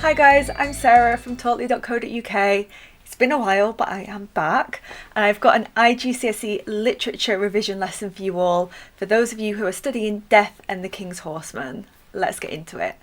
Hi guys, I'm Sarah from totally.co.uk. It's been a while, but I am back, and I've got an IGCSE Literature revision lesson for you all, for those of you who are studying Death and the King's Horseman. Let's get into it.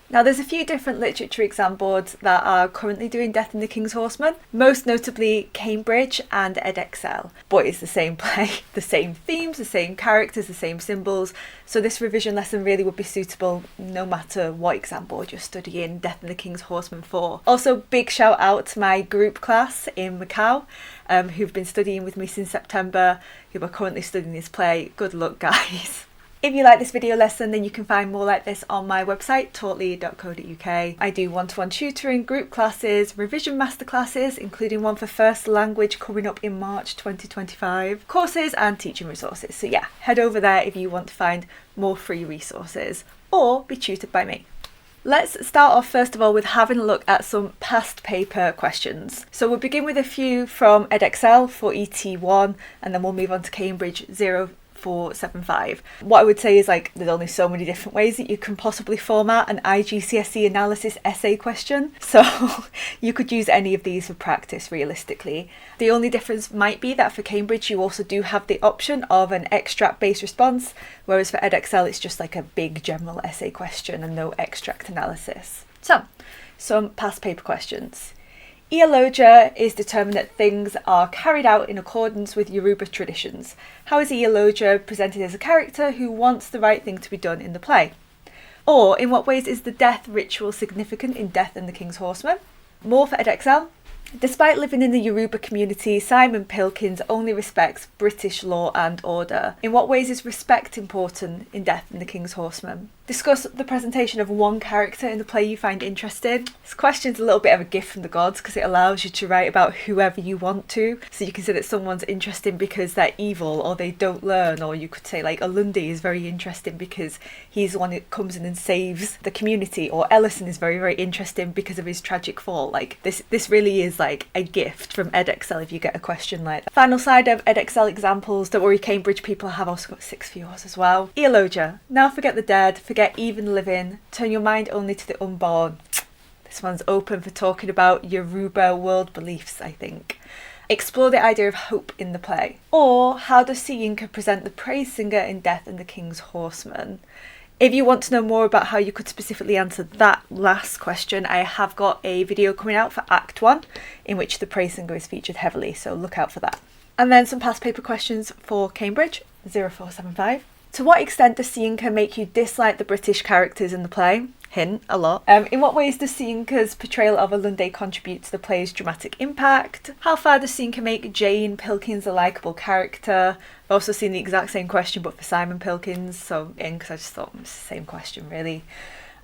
Now, there's a few different literature exam boards that are currently doing Death and the King's Horseman, most notably Cambridge and Edexcel. But it's the same play, the same themes, the same characters, the same symbols, so this revision lesson really would be suitable no matter what exam board you're studying Death and the King's Horseman for. Also, big shout out to my group class in Macau, who've been studying with me since September, who are currently studying this play. Good luck, guys. If you like this video lesson, then you can find more like this on my website, totally.co.uk. I do one-to-one tutoring, group classes, revision masterclasses, including one for first language coming up in March 2025, courses and teaching resources. So yeah, head over there if you want to find more free resources or be tutored by me. Let's start off first of all with having a look at some past paper questions. So we'll begin with a few from Edexcel for ET1 and then we'll move on to Cambridge 0475. What I would say is there's only so many different ways that you can possibly format an IGCSE analysis essay question, so you could use any of these for practice realistically. The only difference might be that for Cambridge you also do have the option of an extract based response, whereas for Edexcel it's just like a big general essay question and no extract analysis. So some past paper questions. Eologia is determined that things are carried out in accordance with Yoruba traditions. How is Eologia presented as a character who wants the right thing to be done in the play? Or, in what ways is the death ritual significant in Death and the King's Horseman? More for Edexcel. Despite living in the Yoruba community, Simon Pilkins only respects British law and order. In what ways is respect important in Death and the King's Horseman? Discuss the presentation of one character in the play you find interesting. This question's a little bit of a gift from the gods because it allows you to write about whoever you want to. So you can say that someone's interesting because they're evil or they don't learn, or you could say Alundi is very interesting because he's the one that comes in and saves the community, or Ellison is very, very interesting because of his tragic fall. This really is a gift from Edexcel if you get a question like that. Final side of Edexcel examples, don't worry Cambridge people, I have also got 6 for yours as well. Eologia, now forget the dead, forget even living, turn your mind only to the unborn. This one's open for talking about Yoruba world beliefs, I think. Explore the idea of hope in the play. Or how does Siyinka present the praise singer in Death and the King's Horseman? If you want to know more about how you could specifically answer that last question, I have got a video coming out for Act 1 in which the praise singer is featured heavily, so look out for that. And then some past paper questions for Cambridge 0475. To what extent does Siyinka make you dislike the British characters in the play? Hint, a lot. In what ways does Siyinka's portrayal of Alunde contribute to the play's dramatic impact? How far does Siyinka make Jane Pilkins a likeable character? I've also seen the exact same question but for Simon Pilkins, so because I just thought it was the same question really.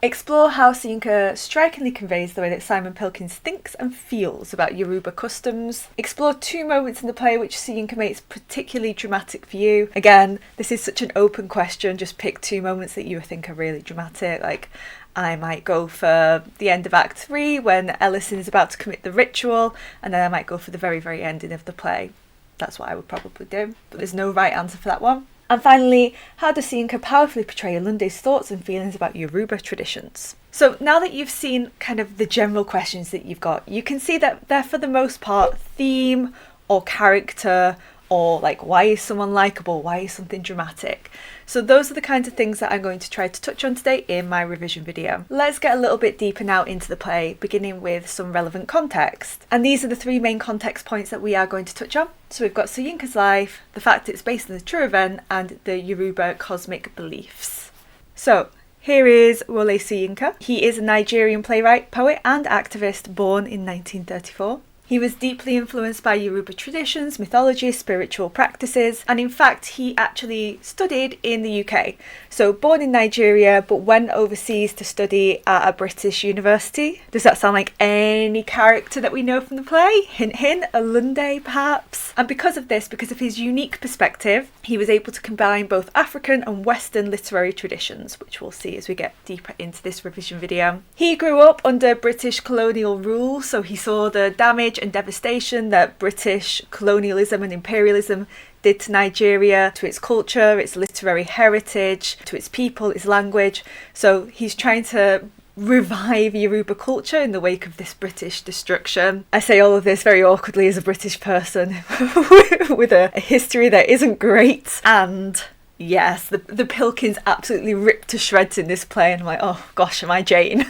Explore how Siyinka strikingly conveys the way that Simon Pilkins thinks and feels about Yoruba customs. Explore 2 moments in the play which Siyinka makes particularly dramatic for you. Again, this is such an open question, just pick 2 moments that you think are really dramatic. I might go for the end of Act 3 when Ellison is about to commit the ritual, and then I might go for the very, very ending of the play. That's what I would probably do, but there's no right answer for that one. And finally, how does Siyinka powerfully portray Alunde's thoughts and feelings about Yoruba traditions? So now that you've seen kind of the general questions that you've got, you can see that they're for the most part theme or character, or why is someone likeable, why is something dramatic. So those are the kinds of things that I'm going to try to touch on today in my revision video. Let's get a little bit deeper now into the play, beginning with some relevant context. And these are the 3 main context points that we are going to touch on. So we've got Siyinka's life, the fact it's based on a true event, and the Yoruba cosmic beliefs. So here is Wole Soyinka. He is a Nigerian playwright, poet and activist born in 1934. He was deeply influenced by Yoruba traditions, mythology, spiritual practices, and in fact he actually studied in the UK. So born in Nigeria but went overseas to study at a British university. Does that sound like any character that we know from the play? Hint hint, Alunde perhaps? And because of this, because of his unique perspective, he was able to combine both African and Western literary traditions, which we'll see as we get deeper into this revision video. He grew up under British colonial rule, so he saw the damage and devastation that British colonialism and imperialism did to Nigeria, to its culture, its literary heritage, to its people, its language. So he's trying to revive Yoruba culture in the wake of this British destruction. I say all of this very awkwardly as a British person with a history that isn't great. And yes, the Pilkins absolutely ripped to shreds in this play, and I'm like, oh gosh, am I Jane?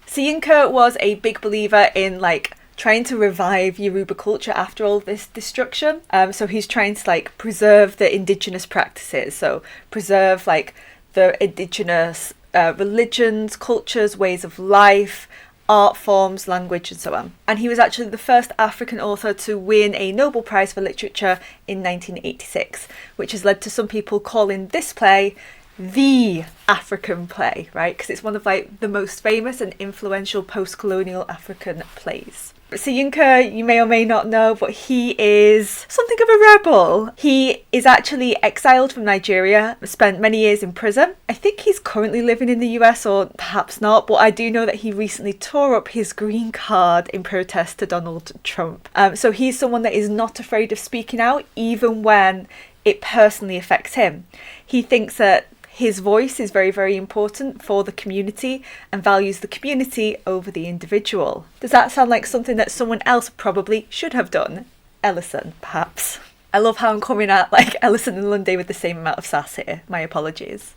Soyinka was a big believer in like trying to revive Yoruba culture after all this destruction. So he's trying to like preserve the indigenous practices, so preserve like the indigenous religions, cultures, ways of life, art forms, language, and so on. And he was actually the first African author to win a Nobel Prize for Literature in 1986, which has led to some people calling this play the African play, right? Because it's one of like the most famous and influential post-colonial African plays. Soyinka, you may or may not know, but he is something of a rebel. He is actually exiled from Nigeria, spent many years in prison. I think he's currently living in the US, or perhaps not, but I do know that he recently tore up his green card in protest to Donald Trump. So he's someone that is not afraid of speaking out, even when it personally affects him. He thinks that his voice is very, very important for the community and values the community over the individual. Does that sound like something that someone else probably should have done? Ellison, perhaps. I love how I'm coming at like Ellison and Lundy with the same amount of sass here. My apologies.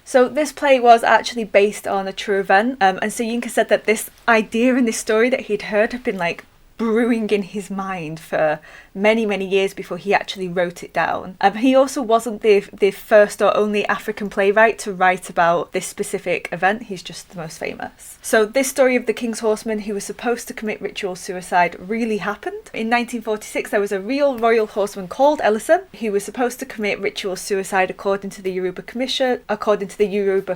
So this play was actually based on a true event, and Soyinka said that this idea and this story that he'd heard had been like brewing in his mind for many years before he actually wrote it down. He also wasn't the first or only African playwright to write about this specific event. He's just the most famous. So this story of the King's Horseman who was supposed to commit ritual suicide really happened. In 1946 there was a real royal horseman called Ellison who was supposed to commit ritual suicide according to the Yoruba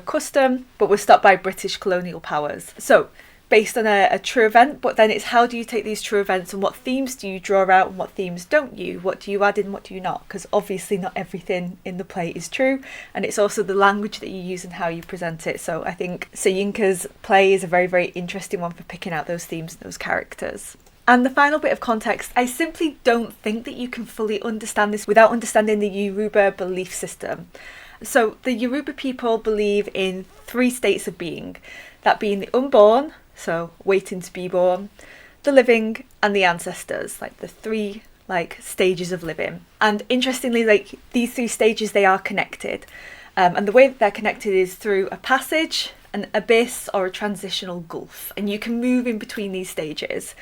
custom, but was stopped by British colonial powers. So based on a true event, but then it's how do you take these true events and what themes do you draw out and what themes don't you? What do you add in, what do you not? Because obviously not everything in the play is true, and it's also the language that you use and how you present it. So I think Soyinka's play is a very, very interesting one for picking out those themes and those characters. And the final bit of context, I simply don't think that you can fully understand this without understanding the Yoruba belief system. So the Yoruba people believe in 3 states of being, that being the unborn, so waiting to be born, the living, and the ancestors, like the 3 like stages of living. And interestingly, like these 3 stages, they are connected. And the way that they're connected is through a passage, an abyss, or a transitional gulf. And you can move in between these stages.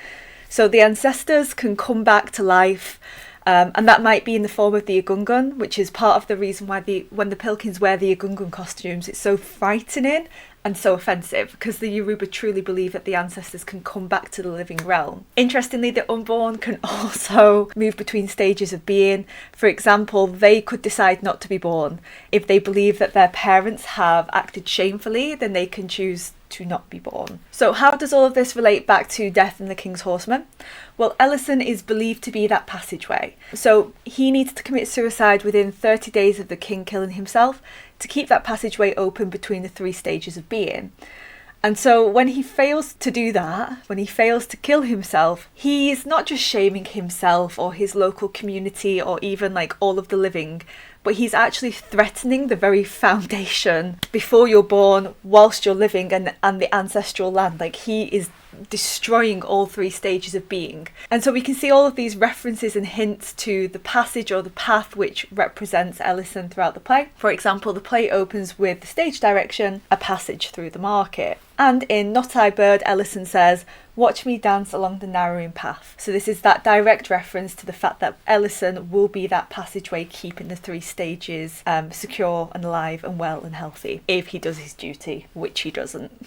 So the ancestors can come back to life, and that might be in the form of the Egungun, which is part of the reason why when the Pilkins wear the Egungun costumes, it's so frightening and so offensive, because the Yoruba truly believe that the ancestors can come back to the living realm. Interestingly, the unborn can also move between stages of being. For example, they could decide not to be born. If they believe that their parents have acted shamefully, then they can choose to not be born. So how does all of this relate back to Death and the King's Horseman? Well, Ellison is believed to be that passageway. So he needs to commit suicide within 30 days of the king killing himself to keep that passageway open between the 3 stages of being. And so when he fails to do that, when he fails to kill himself, he is not just shaming himself or his local community or even like all of the living, but he's actually threatening the very foundation before you're born, whilst you're living, and the ancestral land. Like he is destroying all 3 stages of being. And so we can see all of these references and hints to the passage or the path which represents Ellison throughout the play. For example, the play opens with the stage direction, a passage through the market. And in Not I Bird, Ellison says, "Watch me dance along the narrowing path." So this is that direct reference to the fact that Ellison will be that passageway keeping the 3 stages secure and alive and well and healthy, if he does his duty, which he doesn't.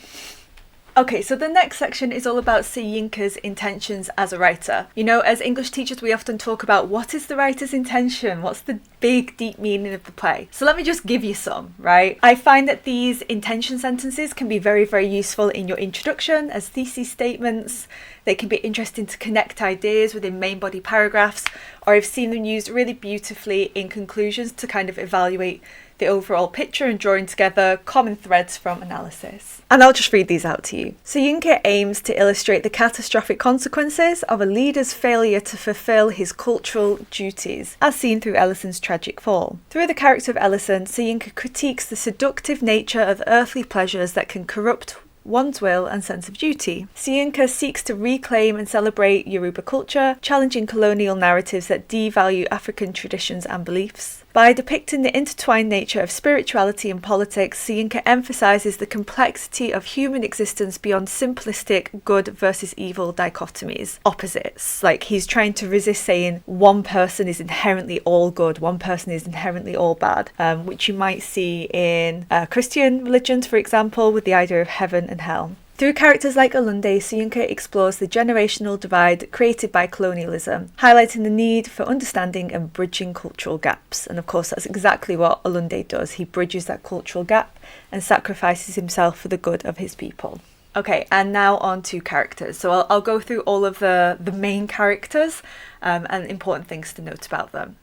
Okay, so the next section is all about Soyinka's intentions as a writer. You know, as English teachers, we often talk about what is the writer's intention? What's the big, deep meaning of the play? So let me just give you some, right? I find that these intention sentences can be very, very useful in your introduction as thesis statements. They can be interesting to connect ideas within main body paragraphs, or I've seen them used really beautifully in conclusions to kind of evaluate the overall picture and drawing together common threads from analysis. And I'll just read these out to you. Soyinka aims to illustrate the catastrophic consequences of a leader's failure to fulfill his cultural duties, as seen through Ellison's tragic fall. Through the character of Ellison, Soyinka critiques the seductive nature of earthly pleasures that can corrupt one's will and sense of duty. Soyinka seeks to reclaim and celebrate Yoruba culture, challenging colonial narratives that devalue African traditions and beliefs. By depicting the intertwined nature of spirituality and politics, Soyinka emphasises the complexity of human existence beyond simplistic good versus evil dichotomies, opposites. Like, he's trying to resist saying one person is inherently all good, one person is inherently all bad, which you might see in Christian religions, for example, with the idea of heaven and hell. Through characters like Olunde, Soyinka explores the generational divide created by colonialism, highlighting the need for understanding and bridging cultural gaps. And of course, that's exactly what Olunde does. He bridges that cultural gap and sacrifices himself for the good of his people. Okay, and now on to characters. So I'll go through all of the main characters and important things to note about them.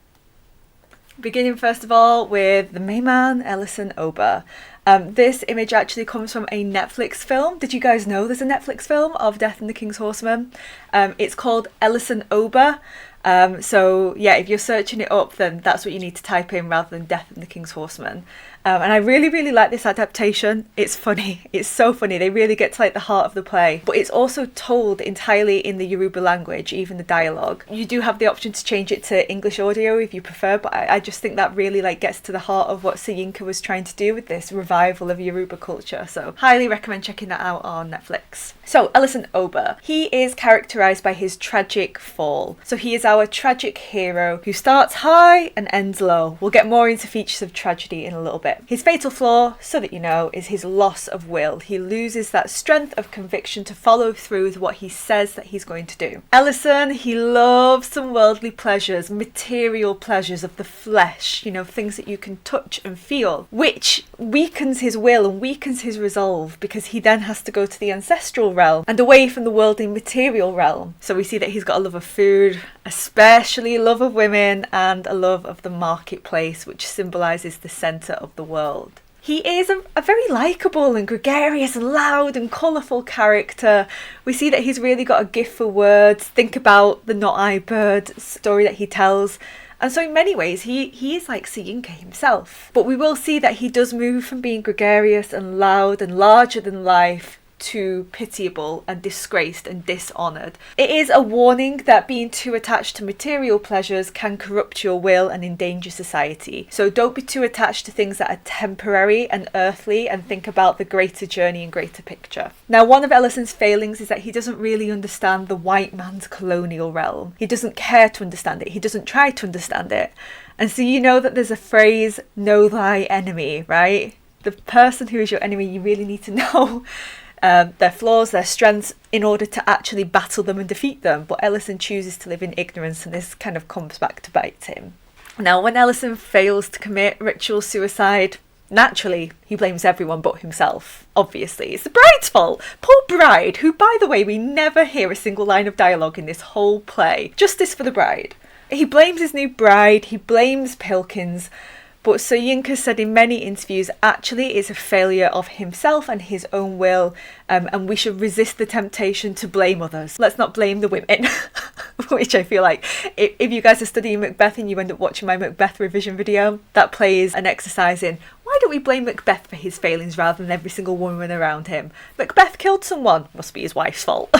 Beginning first of all with the main man, Ellison Oba. This image actually comes from a Netflix film. Did you guys know there's a Netflix film of Death and the King's Horseman? It's called Ellison Oba. So yeah, if you're searching it up, then that's what you need to type in rather than Death and the King's Horseman. And I really like this adaptation. It's funny. It's so funny. They really get to like the heart of the play. But it's also told entirely in the Yoruba language, even the dialogue. You do have the option to change it to English audio if you prefer, but I just think that really like gets to the heart of what Soyinka was trying to do with this revival of Yoruba culture. So highly recommend checking that out on Netflix. So Ellison Oba, he is characterised by his tragic fall. So he is our tragic hero who starts high and ends low. We'll get more into features of tragedy in a little bit. His fatal flaw, so that you know, is his loss of will. He loses that strength of conviction to follow through with what he says that he's going to do. Ellison, he loves some worldly pleasures, material pleasures of the flesh, you know, things that you can touch and feel, which weakens his will and weakens his resolve because he then has to go to the ancestral realm and away from the worldly material realm. So we see that he's got a love of food, especially a love of women, and a love of the marketplace, which symbolises the centre of the world. He is a very likeable and gregarious and loud and colourful character. We see that he's really got a gift for words. Think about the Not I Bird story that he tells. And so in many ways, he is like Soyinka himself. But we will see that he does move from being gregarious and loud and larger than life to pitiable and disgraced and dishonoured. It is a warning that being too attached to material pleasures can corrupt your will and endanger society. So don't be too attached to things that are temporary and earthly, and think about the greater journey and greater picture. Now, one of Ellison's failings is that he doesn't really understand the white man's colonial realm. He doesn't care to understand it. He doesn't try to understand it. And so you know that there's a phrase, know thy enemy, right? The person who is your enemy, you really need to know their flaws, their strengths, in order to actually battle them and defeat them. But Ellison chooses to live in ignorance, and this kind of comes back to bite him. Now, when Ellison fails to commit ritual suicide, naturally, he blames everyone but himself. Obviously, it's the bride's fault. Poor bride, who, by the way, we never hear a single line of dialogue in this whole play. Justice for the bride. He blames his new bride, he blames Pilkins, but Soyinka said in many interviews actually it's a failure of himself and his own will, and we should resist the temptation to blame others. Let's not blame the women, which I feel like if you guys are studying Macbeth and you end up watching my Macbeth revision video, that plays an exercise in why don't we blame Macbeth for his failings rather than every single woman around him? Macbeth killed someone, must be his wife's fault.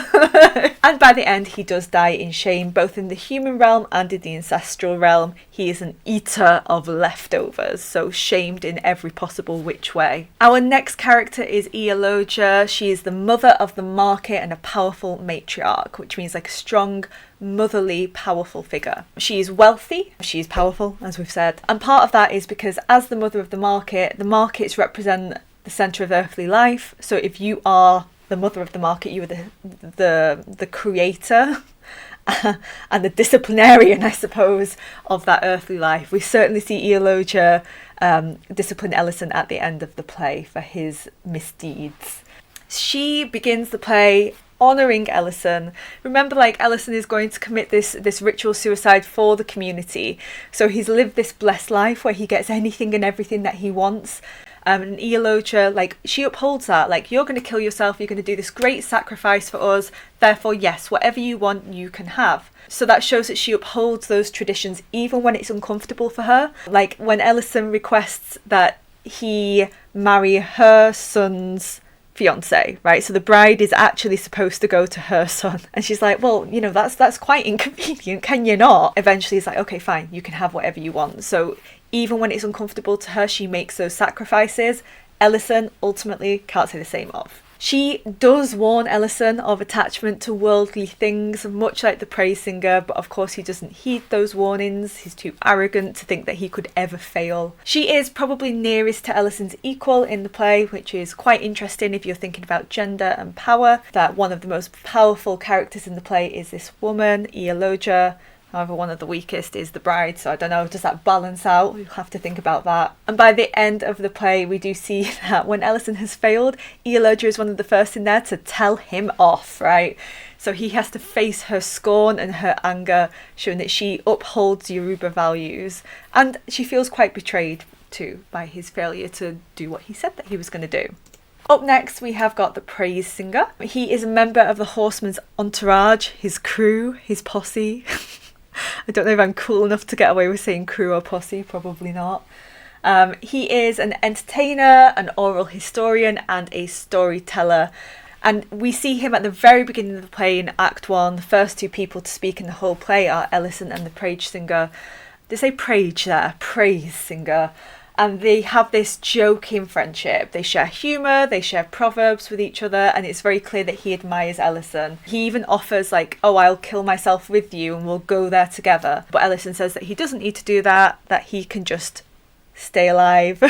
And by the end, he does die in shame, both in the human realm and in the ancestral realm. He is an eater of leftovers, so shamed in every possible which way. Our next character is Ialoja. She is the mother of the market and a powerful matriarch, which means like a strong, motherly, powerful figure. She is wealthy, she is powerful, as we've said, and part of that is because as the mother of the markets represent the centre of earthly life. So if you are the mother of the market, you are the creator and the disciplinarian, I suppose, of that earthly life. We certainly see Ialoja discipline Ellison at the end of the play for his misdeeds. She begins the play honouring Ellison. Remember, like, Ellison is going to commit this ritual suicide for the community. So he's lived this blessed life where he gets anything and everything that he wants. And Eologia, like, she upholds that. Like, you're going to kill yourself, you're going to do this great sacrifice for us, therefore, yes, whatever you want, you can have. So that shows that she upholds those traditions even when it's uncomfortable for her. Like, when Ellison requests that he marry her son's fiance, right? So the bride is actually supposed to go to her son, and she's like, well, you know, that's quite inconvenient, can you not? Eventually he's like, okay, fine, you can have whatever you want. So even when it's uncomfortable to her, she makes those sacrifices. Ellison ultimately can't say the same of. She does warn Ellison of attachment to worldly things, much like the praise singer, but of course he doesn't heed those warnings. He's too arrogant to think that he could ever fail. She is probably nearest to Ellison's equal in the play, which is quite interesting if you're thinking about gender and power, that one of the most powerful characters in the play is this woman, Eologia. However, one of the weakest is the bride, so I don't know, does that balance out? You'll have to think about that. And by the end of the play, we do see that when Ellison has failed, Eologia is one of the first in there to tell him off, right? So he has to face her scorn and her anger, showing that she upholds Yoruba values. And she feels quite betrayed too by his failure to do what he said that he was going to do. Up next, we have got the praise singer. He is a member of the Horseman's entourage, his crew, his posse. I don't know if I'm cool enough to get away with saying crew or posse, probably not. He is an entertainer, an oral historian, and a storyteller. And we see him at the very beginning of the play in Act 1. The first two people to speak in the whole play are Ellison and the praise singer. They say praise there, praise singer. And they have this joking friendship. They share humour, they share proverbs with each other, and it's very clear that he admires Ellison. He even offers, like, oh, I'll kill myself with you and we'll go there together. But Ellison says that he doesn't need to do that, that he can just stay alive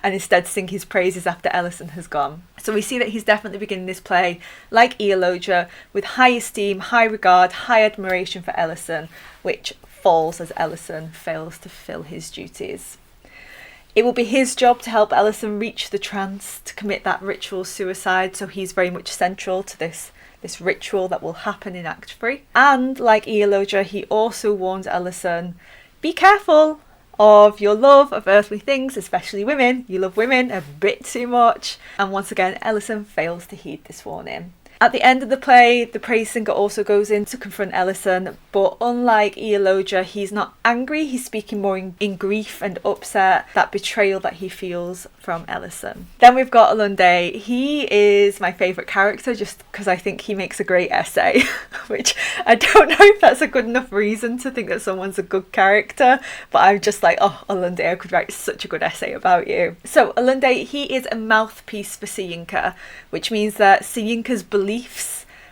and instead sing his praises after Ellison has gone. So we see that he's definitely beginning this play, like Eologia, with high esteem, high regard, high admiration for Ellison, which falls as Ellison fails to fulfill his duties. It will be his job to help Ellison reach the trance, to commit that ritual suicide, so he's very much central to this ritual that will happen in Act 3. And like Eologia, he also warns Ellison, be careful of your love of earthly things, especially women. You love women a bit too much. And once again, Ellison fails to heed this warning. At the end of the play, the praise singer also goes in to confront Ellison, but unlike Eologia, he's not angry, he's speaking more in grief and upset, that betrayal that he feels from Ellison. Then we've got Olunde. He is my favourite character just because I think he makes a great essay, which I don't know if that's a good enough reason to think that someone's a good character, but I'm just like, oh, Olunde, I could write such a good essay about you. So Olunde, he is a mouthpiece for Siyinka, which means that Siyinka's beliefs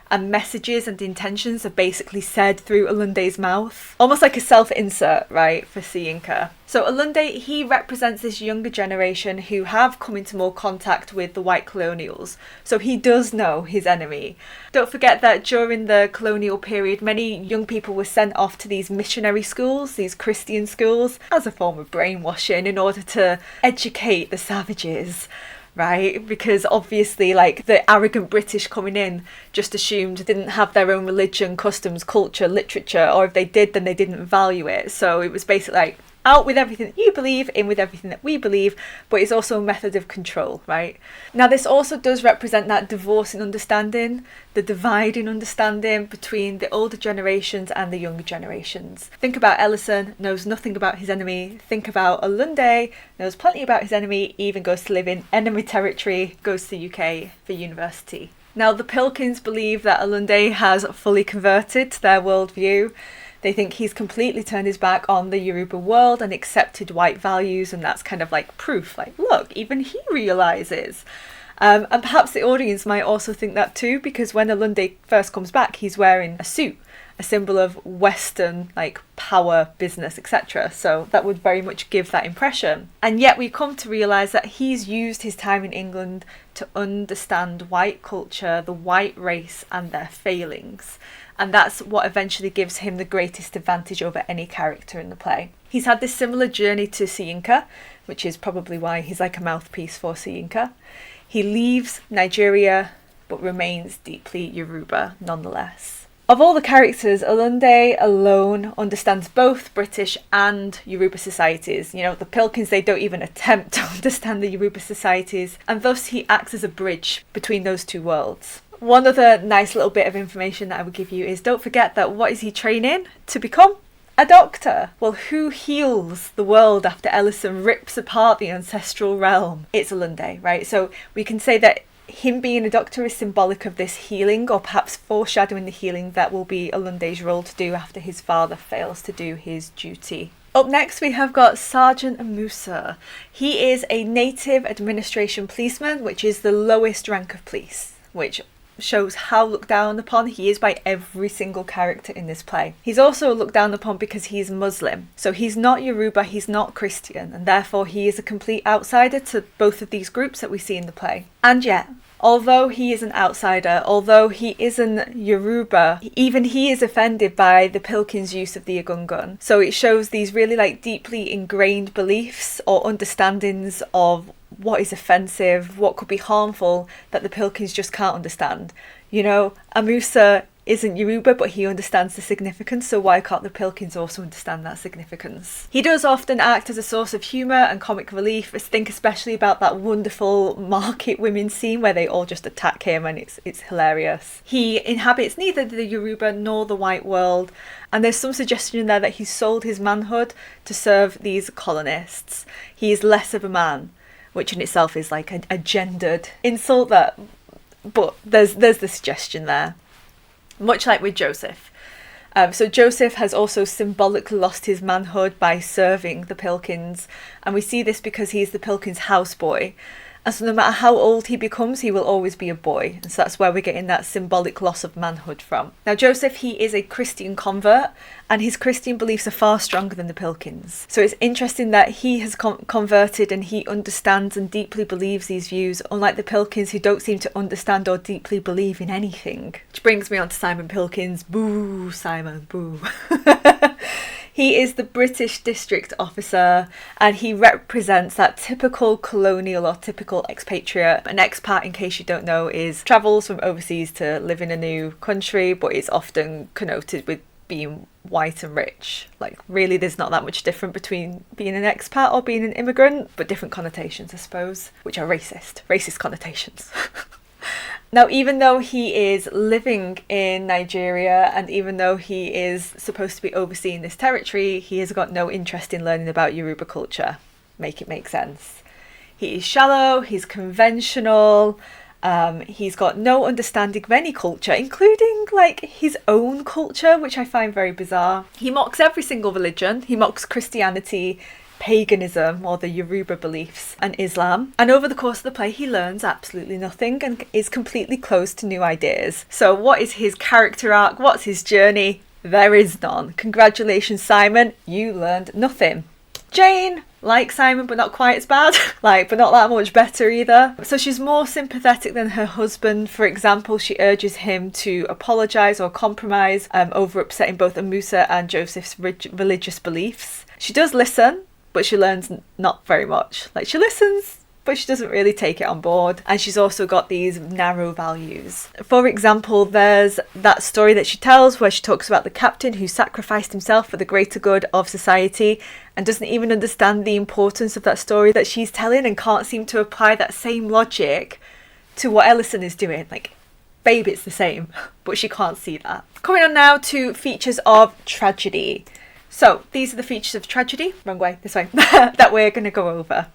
and messages and intentions are basically said through Olunde's mouth. Almost like a self-insert, right, for Siyinka. So Olunde, he represents this younger generation who have come into more contact with the white colonials. So he does know his enemy. Don't forget that during the colonial period, many young people were sent off to these missionary schools, these Christian schools, as a form of brainwashing in order to educate the savages. Right, because obviously, like, the arrogant British coming in just assumed they didn't have their own religion, customs, culture, literature, or if they did, then they didn't value it. So it was basically like, out with everything that you believe, in with everything that we believe, but it's also a method of control, right? Now, this also does represent that divorce in understanding, the divide in understanding between the older generations and the younger generations. Think about Ellison, knows nothing about his enemy. Think about Olunde, knows plenty about his enemy, even goes to live in enemy territory, goes to the UK for university. Now, the Pilkins believe that Olunde has fully converted to their worldview. They think he's completely turned his back on the Yoruba world and accepted white values, and that's kind of like proof, like, look, even he realises. And perhaps the audience might also think that too, because when Olunde first comes back, he's wearing a suit, a symbol of Western, like, power, business, etc. So that would very much give that impression. And yet we come to realise that he's used his time in England to understand white culture, the white race and their failings. And that's what eventually gives him the greatest advantage over any character in the play. He's had this similar journey to Siyinka, which is probably why he's like a mouthpiece for Siyinka. He leaves Nigeria but remains deeply Yoruba nonetheless. Of all the characters, Olunde alone understands both British and Yoruba societies. You know, the Pilkins, they don't even attempt to understand the Yoruba societies, and thus he acts as a bridge between those two worlds. One other nice little bit of information that I would give you is, don't forget that what is he training to become? A doctor. Well, who heals the world after Ellison rips apart the ancestral realm? It's Olunde, right? So we can say that him being a doctor is symbolic of this healing, or perhaps foreshadowing the healing that will be Olunde's role to do after his father fails to do his duty. Up next we have got Sergeant Amusa. He is a native administration policeman, which is the lowest rank of police, which shows how looked down upon he is by every single character in this play. He's also looked down upon because he's Muslim. So he's not Yoruba, he's not Christian, and therefore he is a complete outsider to both of these groups that we see in the play. And yet, although he is an outsider, although he isn't Yoruba, even he is offended by the Pilkins' use of the Egungun. So it shows these really deeply ingrained beliefs or understandings of what is offensive, what could be harmful, that the Pilkins just can't understand. You know, Amusa isn't Yoruba, but he understands the significance, so why can't the Pilkins also understand that significance? He does often act as a source of humour and comic relief. Think especially about that wonderful market women scene where they all just attack him, and it's hilarious. He inhabits neither the Yoruba nor the white world, and there's some suggestion in there that he sold his manhood to serve these colonists. He is less of a man, which in itself is like a gendered insult, but there's the suggestion there. Much like with Joseph. So Joseph has also symbolically lost his manhood by serving the Pilkins, and we see this because he's the Pilkins' houseboy. And so no matter how old he becomes, he will always be a boy. And so that's where we're getting that symbolic loss of manhood from. Now Joseph, he is a Christian convert, and his Christian beliefs are far stronger than the Pilkins. So it's interesting that he has converted and he understands and deeply believes these views, unlike the Pilkins, who don't seem to understand or deeply believe in anything. Which brings me on to Simon Pilkins. Boo, Simon, boo. He is the British district officer, and he represents that typical colonial or typical expatriate. An expat, in case you don't know, travels from overseas to live in a new country, but it's often connoted with being white and rich. Like, really, there's not that much different between being an expat or being an immigrant, but different connotations, I suppose, which are racist connotations. Now, even though he is living in Nigeria, and even though he is supposed to be overseeing this territory, he has got no interest in learning about Yoruba culture. Make it make sense. He is shallow, he's conventional, he's got no understanding of any culture, including his own culture, which I find very bizarre. He mocks every single religion. He mocks Christianity, paganism, or the Yoruba beliefs, and Islam. And over the course of the play, he learns absolutely nothing and is completely closed to new ideas. So what is his character arc? What's his journey? There is none. Congratulations, Simon, you learned nothing. Jane, like Simon, but not quite as bad, but not that much better either. So she's more sympathetic than her husband. For example, she urges him to apologise or compromise over upsetting both Amusa and Joseph's religious beliefs. She does listen, but she learns not very much. She listens, but she doesn't really take it on board. And she's also got these narrow values. For example, there's that story that she tells where she talks about the captain who sacrificed himself for the greater good of society and doesn't even understand the importance of that story that she's telling, and can't seem to apply that same logic to what Ellison is doing. Babe, it's the same, but she can't see that. Coming on now to features of tragedy. So these are the features of tragedy, wrong way, this way, that we're going to go over.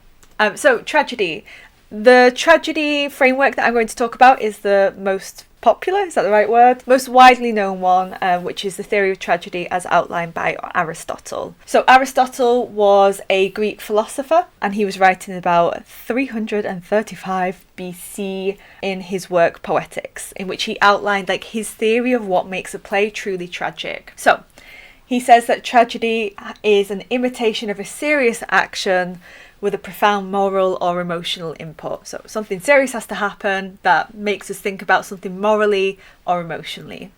So tragedy. The tragedy framework that I'm going to talk about is the most popular, is that the right word? Most widely known one, which is the theory of tragedy as outlined by Aristotle. So Aristotle was a Greek philosopher, and he was writing about 335 BC in his work Poetics, in which he outlined his theory of what makes a play truly tragic. So he says that tragedy is an imitation of a serious action with a profound moral or emotional input. So something serious has to happen that makes us think about something morally or emotionally.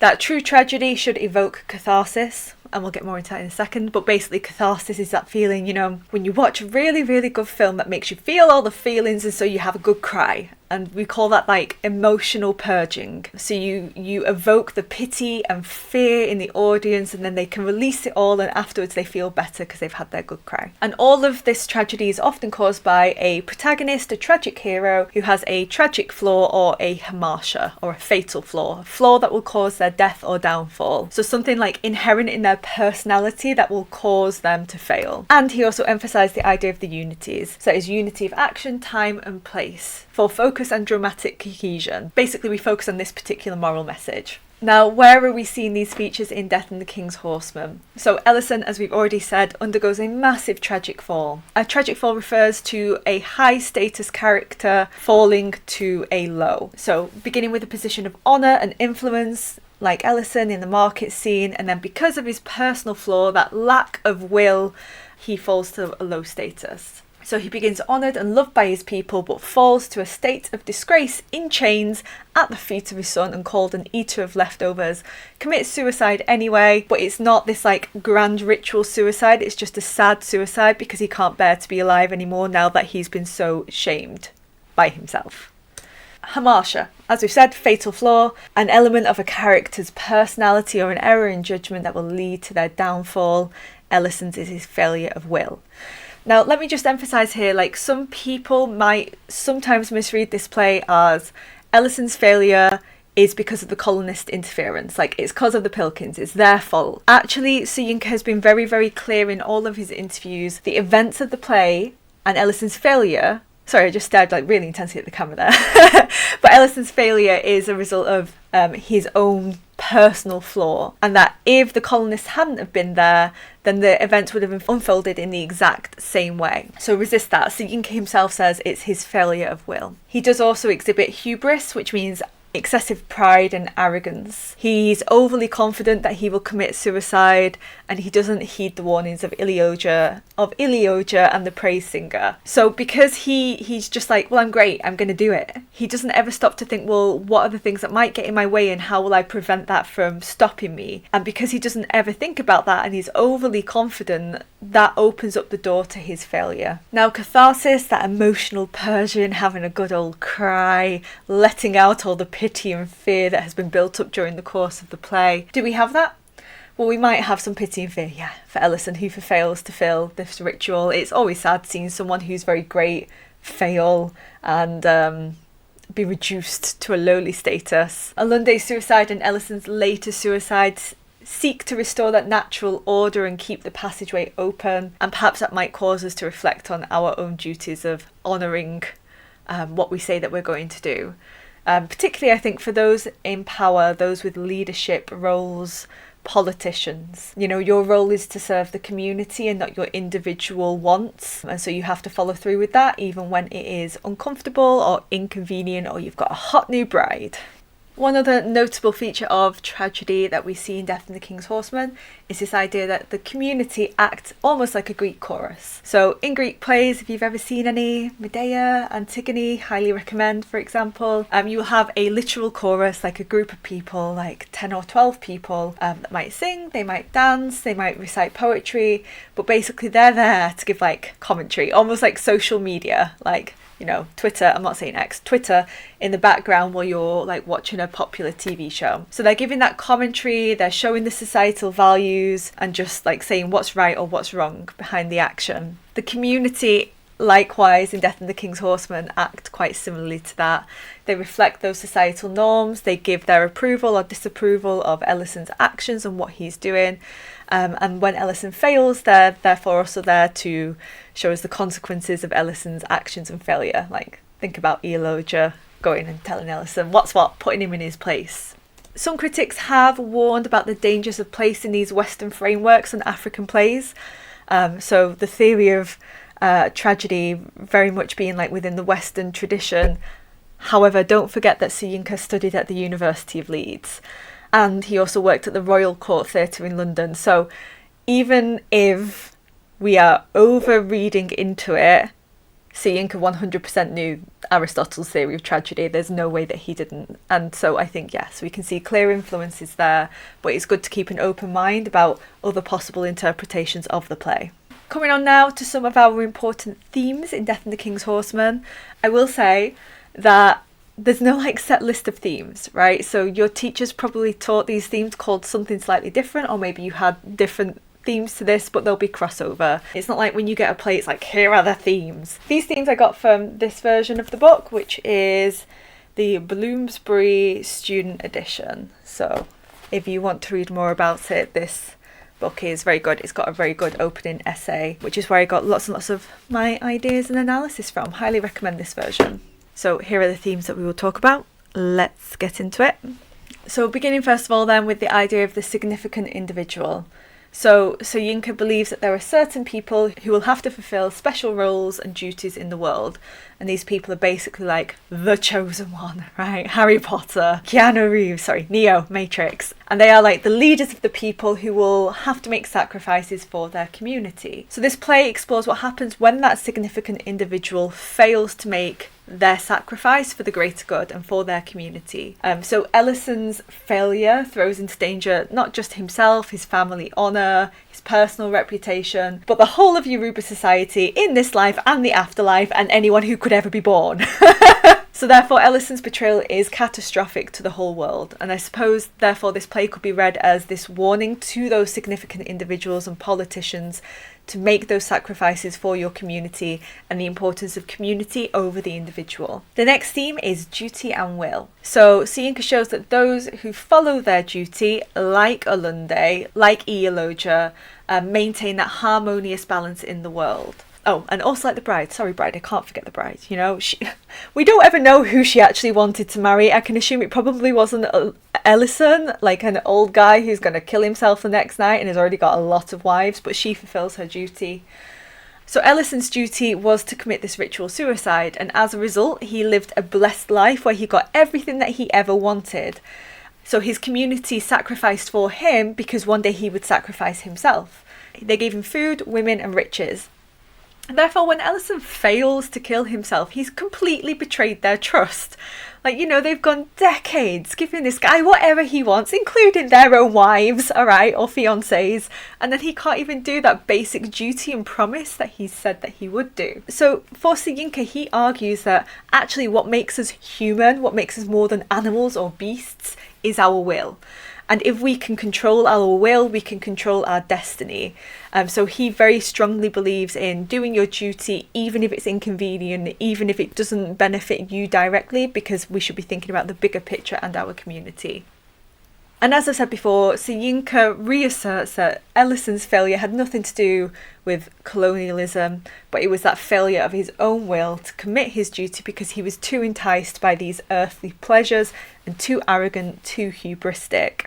That true tragedy should evoke catharsis, and we'll get more into that in a second, but basically catharsis is that feeling, when you watch a really, really good film that makes you feel all the feelings, and so you have a good cry. And we call that like emotional purging. So you evoke the pity and fear in the audience, and then they can release it all, and afterwards they feel better because they've had their good cry. And all of this tragedy is often caused by a protagonist, a tragic hero, who has a tragic flaw or a hamartia, or a fatal flaw, a flaw that will cause their death or downfall. So something like inherent in their personality that will cause them to fail. And he also emphasised the idea of the unities. So it's unity of action, time and place, for focus and dramatic cohesion. Basically, we focus on this particular moral message. Now, where are we seeing these features in Death and the King's Horseman? So Ellison, as we've already said, undergoes a massive tragic fall. A tragic fall refers to a high status character falling to a low. So beginning with a position of honour and influence, like Ellison in the market scene, and then because of his personal flaw, that lack of will, he falls to a low status. So he begins honoured and loved by his people, but falls to a state of disgrace in chains at the feet of his son and called an eater of leftovers. Commits suicide anyway, but it's not this like grand ritual suicide, it's just a sad suicide because he can't bear to be alive anymore now that he's been so shamed by himself. Hamartia, as we've said, fatal flaw, an element of a character's personality or an error in judgment that will lead to their downfall. Ellison's is his failure of will. Now, let me just emphasise here, like, some people might sometimes misread this play as Ellison's failure is because of the colonist interference, like it's because of the Pilkins, it's their fault. Actually, Soyinka has been very, very clear in all of his interviews. The events of the play and Ellison's failure, sorry, I just stared like really intensely at the camera there, but Ellison's failure is a result of his own personal flaw, and that if the colonists hadn't have been there, then the events would have unfolded in the exact same way. So resist that. Soyinka himself says it's his failure of will. He does also exhibit hubris, which means excessive pride and arrogance. He's overly confident that he will commit suicide, and he doesn't heed the warnings of Ilioja and the praise singer. So because he's just like, well, I'm great, I'm going to do it. He doesn't ever stop to think, well, what are the things that might get in my way and how will I prevent that from stopping me? And because he doesn't ever think about that and he's overly confident, that opens up the door to his failure. Now, catharsis, that emotional purging, having a good old cry, letting out all the pity and fear that has been built up during the course of the play. Do we have that? Well, we might have some pity and fear, yeah, for Ellison, who fails to fill this ritual. It's always sad seeing someone who's very great fail and be reduced to a lowly status. Alunde's suicide and Ellison's later suicide seek to restore that natural order and keep the passageway open, and perhaps that might cause us to reflect on our own duties of honouring what we say that we're going to do. Particularly, I think, for those in power, those with leadership roles, politicians. You know, your role is to serve the community and not your individual wants. And so you have to follow through with that, even when it is uncomfortable or inconvenient or you've got a hot new bride. One other notable feature of tragedy that we see in Death and the King's Horseman is this idea that the community acts almost like a Greek chorus. So in Greek plays, if you've ever seen any, Medea, Antigone, highly recommend, for example, you will have a literal chorus, like a group of people, like 10 or 12 people that might sing, they might dance, they might recite poetry, but basically they're there to give like commentary, almost like social media, like, you know, Twitter, I'm not saying X, Twitter in the background while you're like watching a popular TV show. So they're giving that commentary, they're showing the societal values and just like saying what's right or what's wrong behind the action. The community, likewise, in Death and the King's Horseman, act quite similarly to that. They reflect those societal norms, they give their approval or disapproval of Ellison's actions and what he's doing. And when Ellison fails, they're therefore also there to show us the consequences of Ellison's actions and failure. Like, think about Eloja going and telling Ellison what's what, putting him in his place. Some critics have warned about the dangers of placing these Western frameworks on African plays. So the theory of tragedy very much being like within the Western tradition. However, don't forget that Soyinka studied at the University of Leeds. And he also worked at the Royal Court Theatre in London. So even if we are over-reading into it, Soyinka 100% knew Aristotle's theory of tragedy. There's no way that he didn't. And so I think, yes, we can see clear influences there, but it's good to keep an open mind about other possible interpretations of the play. Coming on now to some of our important themes in Death and the King's Horseman, I will say that there's no like set list of themes, right? So your teachers probably taught these themes called something slightly different, or maybe you had different themes to this, but there'll be crossover. It's not like when you get a play, it's like, here are the themes. These themes I got from this version of the book, which is the Bloomsbury Student Edition. So if you want to read more about it, this book is very good. It's got a very good opening essay, which is where I got lots and lots of my ideas and analysis from. Highly recommend this version. So here are the themes that we will talk about. Let's get into it. So beginning first of all then with the idea of the significant individual. So Yinka believes that there are certain people who will have to fulfill special roles and duties in the world. And these people are basically like the chosen one, right? Harry Potter, Keanu Reeves, Neo, Matrix. And they are like the leaders of the people who will have to make sacrifices for their community. So this play explores what happens when that significant individual fails to make their sacrifice for the greater good and for their community. So Ellison's failure throws into danger not just himself, his family honour, his personal reputation, but the whole of Yoruba society in this life and the afterlife, and anyone who could ever be born. So therefore Ellison's betrayal is catastrophic to the whole world, and I suppose therefore this play could be read as this warning to those significant individuals and politicians to make those sacrifices for your community and the importance of community over the individual. The next theme is duty and will. So Yinka shows that those who follow their duty, like Olunde, like Iyaloja, maintain that harmonious balance in the world. Oh, and also like the bride. Sorry, bride, I can't forget the bride. You know, we don't ever know who she actually wanted to marry. I can assume it probably wasn't Ellison, like an old guy who's going to kill himself the next night and has already got a lot of wives, but she fulfills her duty. So Ellison's duty was to commit this ritual suicide, and as a result, he lived a blessed life where he got everything that he ever wanted. So his community sacrificed for him because one day he would sacrifice himself. They gave him food, women, and riches. And therefore, when Ellison fails to kill himself, he's completely betrayed their trust. Like, you know, they've gone decades giving this guy whatever he wants, including their own wives, all right, or fiancés, and then he can't even do that basic duty and promise that he said that he would do. So for Yinka, he argues that actually what makes us human, what makes us more than animals or beasts, is our will. And if we can control our will, we can control our destiny. So he very strongly believes in doing your duty, even if it's inconvenient, even if it doesn't benefit you directly, because we should be thinking about the bigger picture and our community. And as I said before, Yinka reasserts that Ellison's failure had nothing to do with colonialism, but it was that failure of his own will to commit his duty because he was too enticed by these earthly pleasures and too arrogant, too hubristic.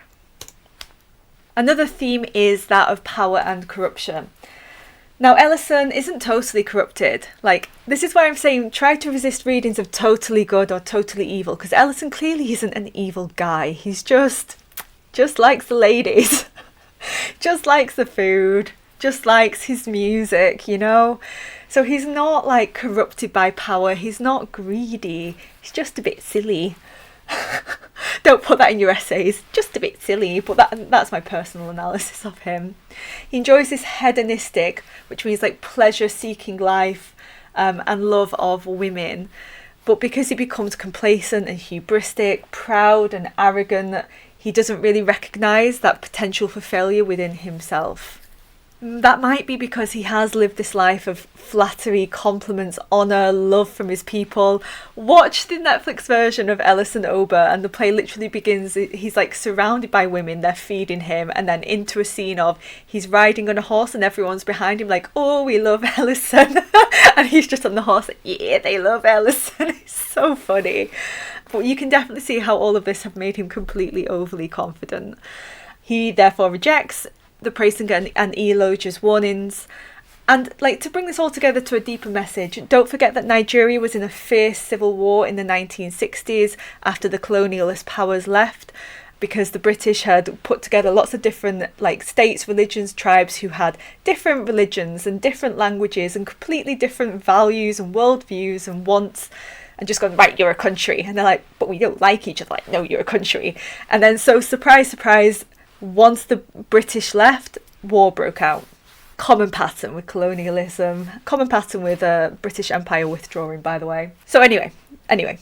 Another theme is that of power and corruption. Now, Ellison isn't totally corrupted. Like, this is why I'm saying try to resist readings of totally good or totally evil, because Ellison clearly isn't an evil guy. He's just likes the ladies, just likes the food, just likes his music, you know? So he's not like corrupted by power. He's not greedy. He's just a bit silly. Don't put that in your essays. Just a bit silly, but that's my personal analysis of him. He enjoys this hedonistic, which means like pleasure-seeking life and love of women. But because he becomes complacent and hubristic, proud and arrogant, he doesn't really recognise that potential for failure within himself. That might be because he has lived this life of flattery, compliments, honour, love from his people. Watch the Netflix version of Ellison Ober, and the play literally begins, he's like surrounded by women, they're feeding him, and then into a scene of he's riding on a horse and everyone's behind him like, oh, we love Ellison. And he's just on the horse like, yeah, they love Ellison. It's so funny. But you can definitely see how all of this have made him completely overly confident. He therefore rejects the Praesinger and Iyaloja's warnings. And like to bring this all together to a deeper message, don't forget that Nigeria was in a fierce civil war in the 1960s after the colonialist powers left, because the British had put together lots of different like states, religions, tribes who had different religions and different languages and completely different values and worldviews and wants, and just gone, right, you're a country. And they're like, but we don't like each other. Like, no, you're a country. And then so surprise, surprise, once the British left, war broke out. Common pattern with colonialism, common pattern with British Empire withdrawing, by the way. So anyway, Anyway,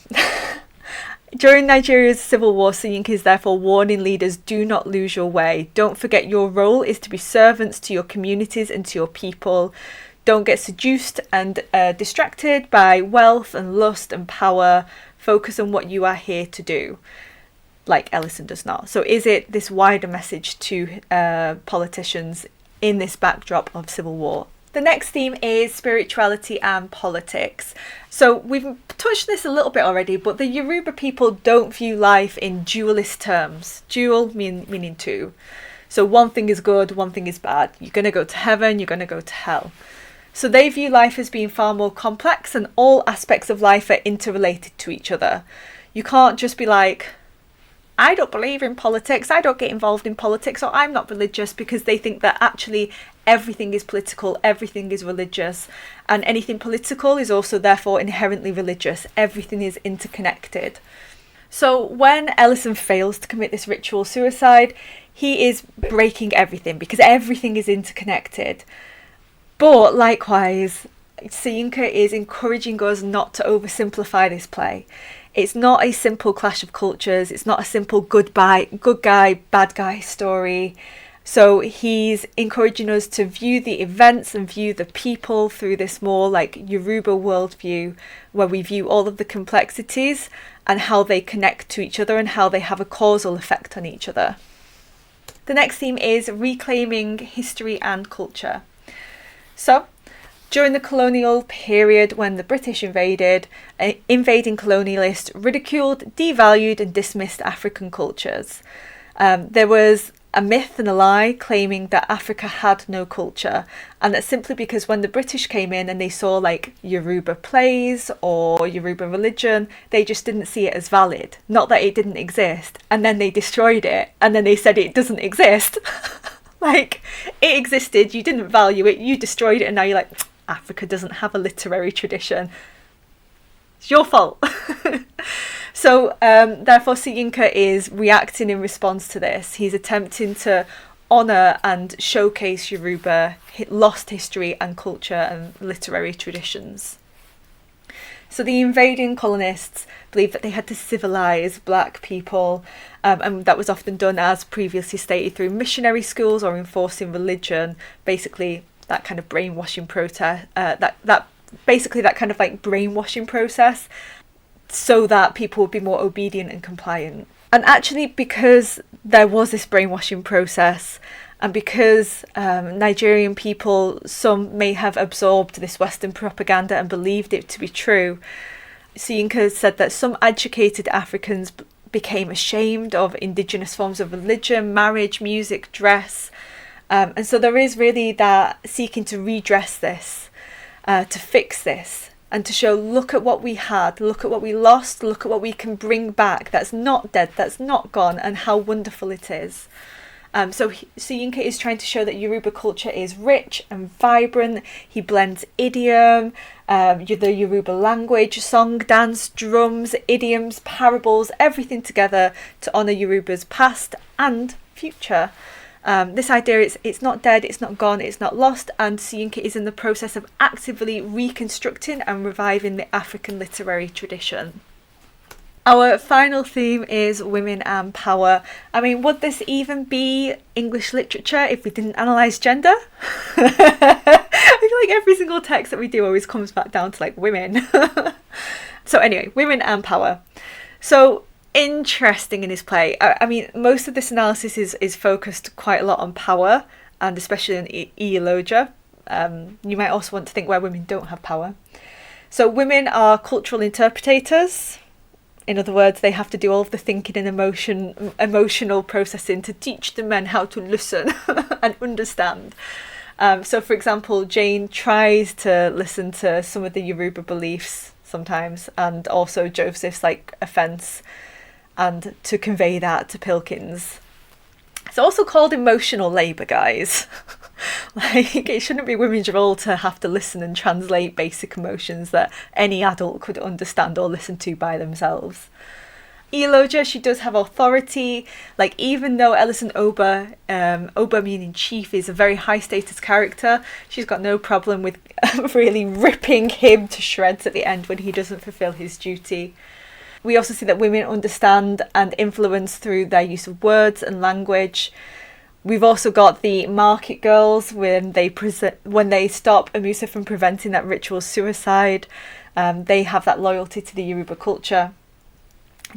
during Nigeria's civil war, Soyinka is therefore warning leaders, do not lose your way. Don't forget your role is to be servants to your communities and to your people. Don't get seduced and distracted by wealth and lust and power. Focus on what you are here to do, like Ellison does not. So is it this wider message to politicians in this backdrop of civil war? The next theme is spirituality and politics. So we've touched this a little bit already, but the Yoruba people don't view life in dualist terms. Dual meaning two. So one thing is good, one thing is bad. You're going to go to heaven, you're going to go to hell. So they view life as being far more complex, and all aspects of life are interrelated to each other. You can't just be like, I don't believe in politics, I don't get involved in politics, or I'm not religious, because they think that actually everything is political, everything is religious, and anything political is also therefore inherently religious. Everything is interconnected. So when Ellison fails to commit this ritual suicide, he is breaking everything, because everything is interconnected. But likewise, Soyinka is encouraging us not to oversimplify this play. It's not a simple clash of cultures. It's not a simple good guy, bad guy story. So he's encouraging us to view the events and view the people through this more like Yoruba worldview, where we view all of the complexities and how they connect to each other and how they have a causal effect on each other. The next theme is reclaiming history and culture. So, during the colonial period, when the British invading colonialists ridiculed, devalued and dismissed African cultures. There was a myth and a lie claiming that Africa had no culture, and that simply because when the British came in and they saw like Yoruba plays or Yoruba religion, they just didn't see it as valid. Not that it didn't exist, and then they destroyed it, and then they said it doesn't exist. Like, it existed, you didn't value it, you destroyed it, and now you're like, Africa doesn't have a literary tradition. It's your fault. So, therefore, Soyinka is reacting in response to this. He's attempting to honour and showcase Yoruba lost history and culture and literary traditions. So the invading colonists believed that they had to civilise black people, and that was often done, as previously stated, through missionary schools or enforcing religion. Basically, that kind of brainwashing process. That kind of like brainwashing process, so that people would be more obedient and compliant. And actually, because there was this brainwashing process, and because Nigerian people, some may have absorbed this Western propaganda and believed it to be true, Soyinka said that some educated Africans became ashamed of indigenous forms of religion, marriage, music, dress. And so there is really that seeking to redress this, to fix this, and to show, look at what we had, look at what we lost, look at what we can bring back that's not dead, that's not gone, and how wonderful it is. So Soyinka is trying to show that Yoruba culture is rich and vibrant. He blends idiom, the Yoruba language, song, dance, drums, idioms, parables, everything together to honour Yoruba's past and future. This idea, it's not dead, it's not gone, it's not lost, and Soyinka is in the process of actively reconstructing and reviving the African literary tradition. Our final theme is women and power. I mean, would this even be English literature if we didn't analyse gender? I feel like every single text that we do always comes back down to like women. So anyway, women and power. So interesting in this play. I mean, most of this analysis is focused quite a lot on power, and especially on eologia. You might also want to think where women don't have power. So women are cultural interpretators. In other words, they have to do all of the thinking and emotional processing to teach the men how to listen and understand. So, for example, Jane tries to listen to some of the Yoruba beliefs sometimes, and also Joseph's like offence, and to convey that to Pilkins. It's also called emotional labour, guys. Like, it shouldn't be women's role to have to listen and translate basic emotions that any adult could understand or listen to by themselves. Eloja, she does have authority. Like, even though Ellison Ober, Ober meaning chief, is a very high status character, she's got no problem with really ripping him to shreds at the end when he doesn't fulfill his duty. We also see that women understand and influence through their use of words and language. We've also got the market girls when they stop Amusa from preventing that ritual suicide. They have that loyalty to the Yoruba culture.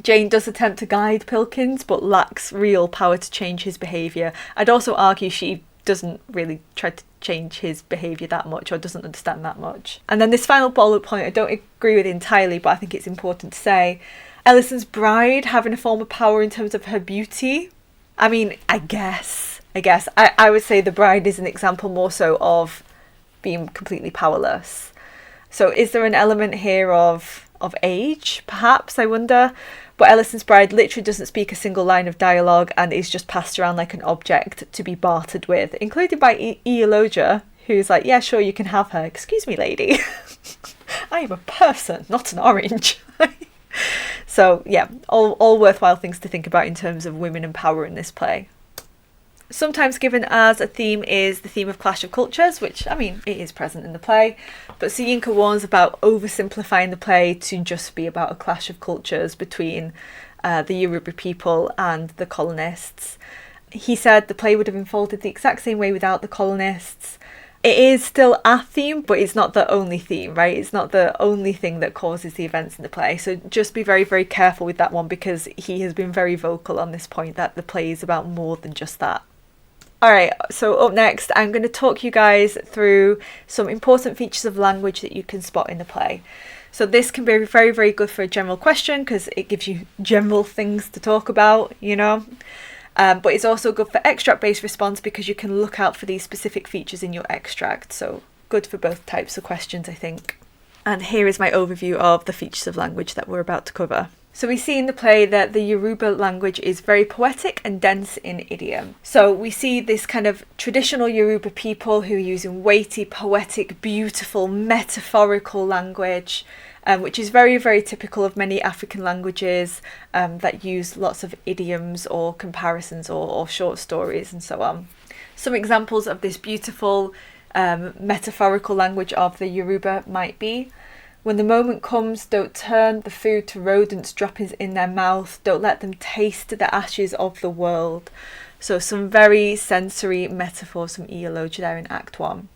Jane does attempt to guide Pilkins, but lacks real power to change his behaviour. I'd also argue she doesn't really try to change his behaviour that much, or doesn't understand that much. And then this final bullet point I don't agree with entirely, but I think it's important to say. Ellison's bride having a form of power in terms of her beauty. I mean, I guess. I would say the bride is an example more so of being completely powerless. So is there an element here of age, perhaps, I wonder? But Ellison's bride literally doesn't speak a single line of dialogue and is just passed around like an object to be bartered with, included by Eloja, who's like, yeah, sure, you can have her. Excuse me, lady. I am a person, not an orange. So yeah, all worthwhile things to think about in terms of women and power in this play. Sometimes given as a theme is the theme of clash of cultures, which, I mean, it is present in the play, but Soyinka warns about oversimplifying the play to just be about a clash of cultures between the Yoruba people and the colonists. He said the play would have unfolded the exact same way without the colonists. It is still a theme, but it's not the only theme, right? It's not the only thing that causes the events in the play. So just be very, very careful with that one, because he has been very vocal on this point that the play is about more than just that. Alright, so up next, I'm going to talk you guys through some important features of language that you can spot in the play. So this can be very, very good for a general question because it gives you general things to talk about, you know. But it's also good for extract-based response because you can look out for these specific features in your extract. So good for both types of questions, I think. And here is my overview of the features of language that we're about to cover. So we see in the play that the Yoruba language is very poetic and dense in idiom. So we see this kind of traditional Yoruba people who are using weighty, poetic, beautiful, metaphorical language, which is very, very typical of many African languages that use lots of idioms or comparisons or short stories and so on. Some examples of this beautiful metaphorical language of the Yoruba might be: when the moment comes, don't turn the food to rodents droppings in their mouth. Don't let them taste the ashes of the world. So some very sensory metaphors from Eologia there in Act 1.